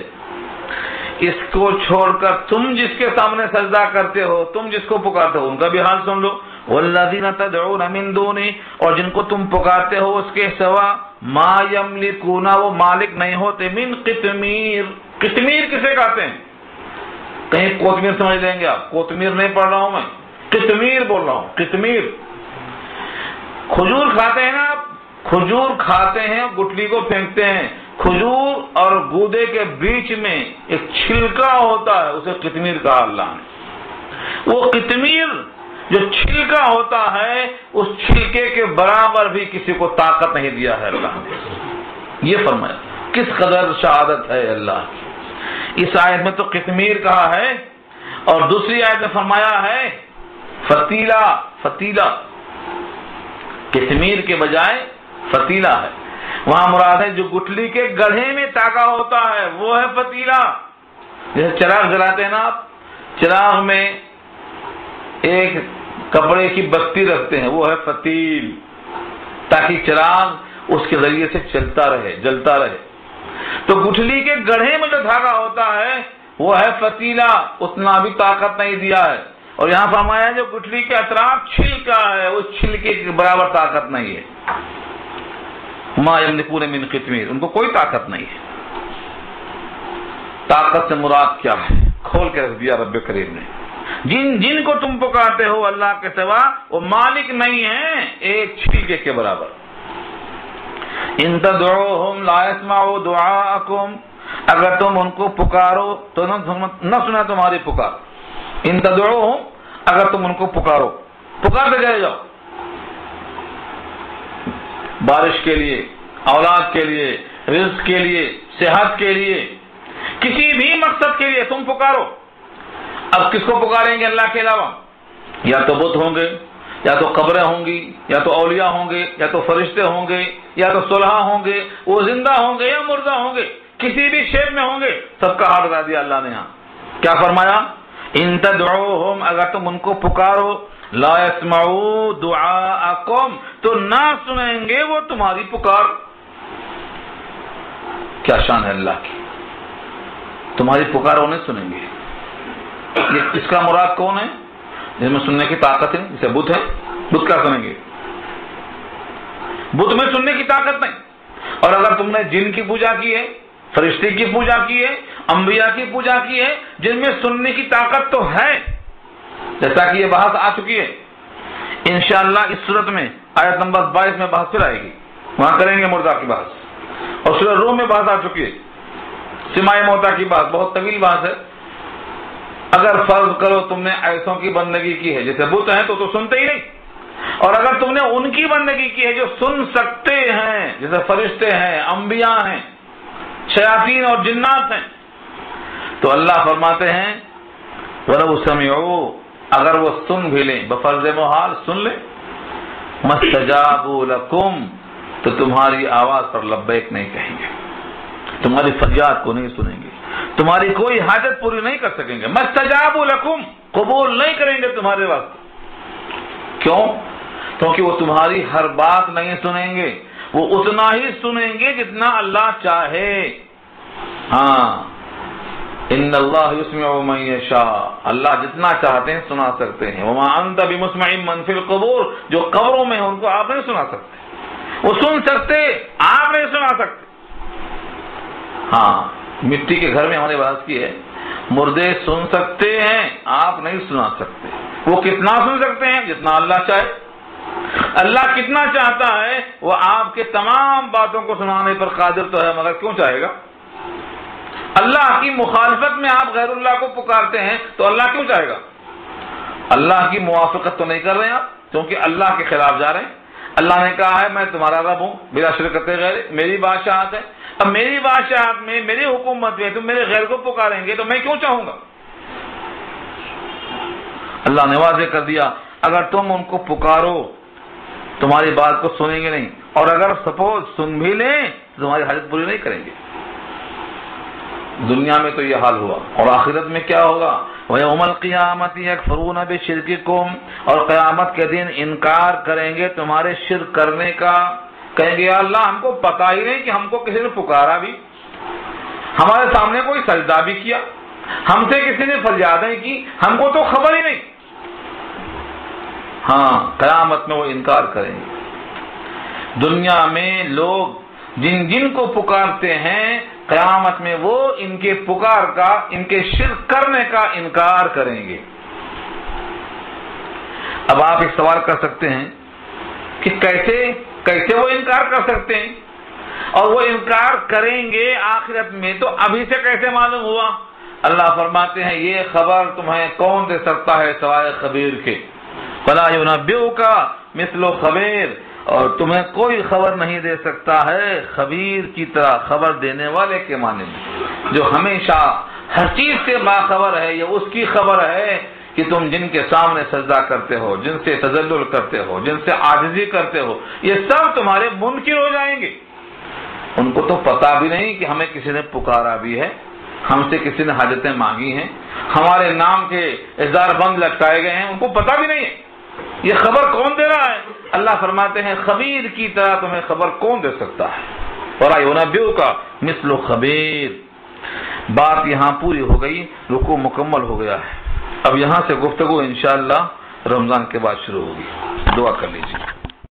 اس کو چھوڑ کر تم جس کے سامنے سجدہ کرتے ہو، تم جس کو پکارتے ہو، ان کا بھی حال سن لو. والذین تدعون من دونی، اور جن کو تم پکارتے ہو اس کے سوا، ما یملکون، وہ مالک نہیں ہوتے، من قطمیر. قطمیر کسے کہتے ہیں؟ کہیں کوتمیر سمجھ لیں گے آپ، کوتمیر نہیں پڑھ رہا ہوں میں، قطمیر بول رہا ہوں. قطمیر کھجور کھاتے ہیں نا آپ، کھجور کھاتے ہیں، گٹلی کو پھینکتے ہیں. کھجور اور گودے کے بیچ میں ایک چھلکا ہوتا ہے، اسے قطمیر کہا اللہ نے. وہ قطمیر جو چھلکا ہوتا ہے، اس چھلکے کے برابر بھی کسی کو طاقت نہیں دیا ہے اللہ نے. یہ فرمایا کس قدر شہادت ہے اللہ کی. اس آیت میں تو قطمیر کہا ہے اور دوسری آیت میں فرمایا ہے فتیلہ. فتیلہ قطمیر کے بجائے فتیلہ ہے. وہاں مراد ہے جو گٹھلی کے گڑھے میں تاگا ہوتا ہے وہ ہے فتیلہ. جیسے چراغ جلاتے ہیں نا آپ, چراغ میں ایک کپڑے کی بتی رکھتے ہیں, وہ ہے فتیل, تاکہ چراغ اس کے ذریعے سے چلتا رہے, جلتا رہے. تو گٹھلی کے گڑھے میں جو دھاگا ہوتا ہے وہ ہے فتیلہ, اتنا بھی طاقت نہیں دیا ہے. اور یہاں فرمایا جو گٹھلی کے اطراف چھلکا ہے اس چھلکے کے برابر طاقت نہیں ہے. ما یملکون من قطمیر, ان کو کوئی طاقت نہیں ہے. طاقت سے مراد کیا ہے کھول کے رکھ دیا رب کریم نے. جن کو تم پکارتے ہو اللہ کے سوا وہ مالک نہیں ہیں ایک چھلکے کے برابر. ان تدعوہم لا يسمعوا دعاءکم, اگر تم ان کو پکارو تو نہ سنا تمہاری پکار. ان تدعوہم, اگر تم ان کو پکارو, پکارتے چلے جاؤ بارش کے لیے, اولاد کے لیے, رزق کے لیے, صحت کے لیے, کسی بھی مقصد کے لیے تم پکارو. اب کس کو پکاریں گے اللہ کے علاوہ؟ یا تو بت ہوں گے, یا تو قبریں ہوں گی, یا تو اولیاء ہوں گے, یا تو فرشتے ہوں گے, یا تو صلحاء ہوں گے, وہ زندہ ہوں گے یا مردہ ہوں گے, کسی بھی شیپ میں ہوں گے. سب کا ہاتھ بتا دیا اللہ نے. یہاں کیا فرمایا؟ ان تدعوہم, اگر تم ان کو پکارو, لا يسمعوا دعاءکم, تو نہ سنیں گے وہ تمہاری پکار. کیا شان ہے اللہ کی, تمہاری پکار وہ نہیں سنیں گے. اس کا مراد کون ہے جس میں سننے کی طاقت ہے؟ جسے بت ہے, بت کیا سنیں گے؟ بت میں سننے کی طاقت نہیں. اور اگر تم نے جن کی پوجا کی ہے, فرشتے کی پوجا کی ہے, انبیاء کی پوجا کی ہے جن میں سننے کی طاقت تو ہے, جیسا کہ یہ بحث آ چکی ہے. انشاءاللہ اس صورت میں آیت نمبر 22 میں بحث پھر آئے گی, وہاں کریں گے مردہ کی بحث. اور سورہ روم میں بحث آ چکی ہے سماع موتا کی بات, بہت طویل بحث ہے. اگر فرض کرو تم نے ایسوں کی بندگی کی ہے جیسے بت ہیں تو سنتے ہی نہیں, اور اگر تم نے ان کی بندگی کی ہے جو سن سکتے ہیں جیسے فرشتے ہیں, انبیاء ہیں, شیاطین اور جنات ہیں, تو اللہ فرماتے ہیں وَلَوْ سَمِعُوا, اگر وہ سن بھی لیں, بفرض محال سن لیں, مَسْتَجَابُوا لَكُمْ, تو تمہاری آواز پر لبیک نہیں کہیں گے, تمہاری فریاد کو نہیں سنیں گے, تمہاری کوئی حاجت پوری نہیں کر سکیں گے. مستجاب لکم, قبول نہیں کریں گے تمہارے واسطے. کیوں؟ کیونکہ وہ تمہاری ہر بات نہیں سنیں گے, وہ اتنا ہی سنیں گے جتنا اللہ چاہے. ہاں, ان اللہ یسمع من یشاء, اللہ جتنا چاہتے ہیں سنا سکتے ہیں. وما انت بمسمع من فی القبور, جو قبروں میں ہیں ان کو آپ نہیں سنا سکتے. وہ سن سکتے, آپ نہیں سنا سکتے. ہاں, مٹی کے گھر میں ہماری بات کی ہے, مردے سن سکتے ہیں, آپ نہیں سنا سکتے. وہ کتنا سن سکتے ہیں؟ جتنا اللہ چاہے. اللہ کتنا چاہتا ہے وہ آپ کے تمام باتوں کو سنانے پر قادر تو ہے, مگر کیوں چاہے گا؟ اللہ کی مخالفت میں آپ غیر اللہ کو پکارتے ہیں تو اللہ کیوں چاہے گا؟ اللہ کی موافقت تو نہیں کر رہے ہیں آپ, کیونکہ اللہ کے خلاف جا رہے ہیں. اللہ نے کہا ہے میں تمہارا رب ہوں بلا شرکت غیر, میری بادشاہت ہے. اب میری بادشاہت میں, میری حکومت میں تم میرے غیر کو پکاریں گے تو میں کیوں چاہوں گا؟ اللہ نے واضح کر دیا اگر تم ان کو پکارو تمہاری بات کو سنیں گے نہیں, اور اگر سپوز سن بھی لیں تو تمہاری حاجت پوری نہیں کریں گے. دنیا میں تو یہ حال ہوا, اور آخرت میں کیا ہوگا؟ وَيَوْمَ الْقِيَامَةِ يَكْفُرُونَ بِشِرْكِكُمْ, اور قیامت کے دن انکار کریں گے تمہارے شرک کرنے کا. کہیں گے یا اللہ ہم کو پتا ہی نہیں کہ ہم کو کسی نے پکارا بھی, ہمارے سامنے کوئی سجدہ بھی کیا, ہم سے کسی نے فریادیں کی, ہم کو تو خبر ہی نہیں. ہاں, قیامت میں وہ انکار کریں گے. دنیا میں لوگ جن کو پکارتے ہیں قیامت میں وہ ان کے پکار کا, ان کے شرک کرنے کا انکار کریں گے. اب آپ ایک سوال کر سکتے ہیں کہ کیسے وہ انکار کر سکتے ہیں, اور وہ انکار کریں گے آخرت میں, تو ابھی سے کیسے معلوم ہوا؟ اللہ فرماتے ہیں یہ خبر تمہیں کون دے سکتا ہے سوائے خبیر کے. فَلَا يُنَبِّئُكَ مِثْلُ خَبِيرٍ, اور تمہیں کوئی خبر نہیں دے سکتا ہے خبیر کی طرح، خبر دینے والے کے معنی میں، جو ہمیشہ ہر چیز سے باخبر ہے، یہ اس کی خبر ہے کہ تم جن کے سامنے سجدہ کرتے ہو، جن سے تذلل کرتے ہو، جن سے عاجزی کرتے ہو، یہ سب تمہارے منکر ہو جائیں گے۔ ان کو تو پتا بھی نہیں کہ ہمیں کسی نے پکارا بھی ہے، ہم سے کسی نے حاجتیں مانگی ہیں، ہمارے نام کے اظہار بند لٹکائے گئے ہیں، ان کو پتا بھی نہیں ہے۔ یہ خبر کون دے رہا ہے؟ اللہ فرماتے ہیں خبیر کی طرح تمہیں خبر کون دے سکتا ہے؟ اور یُنَبِّئُکَ مِثْلُ خبیر۔ بات یہاں پوری ہو گئی، رکوع مکمل ہو گیا ہے۔ اب یہاں سے گفتگو انشاءاللہ رمضان کے بعد شروع ہوگی۔ دعا کر لیجیے۔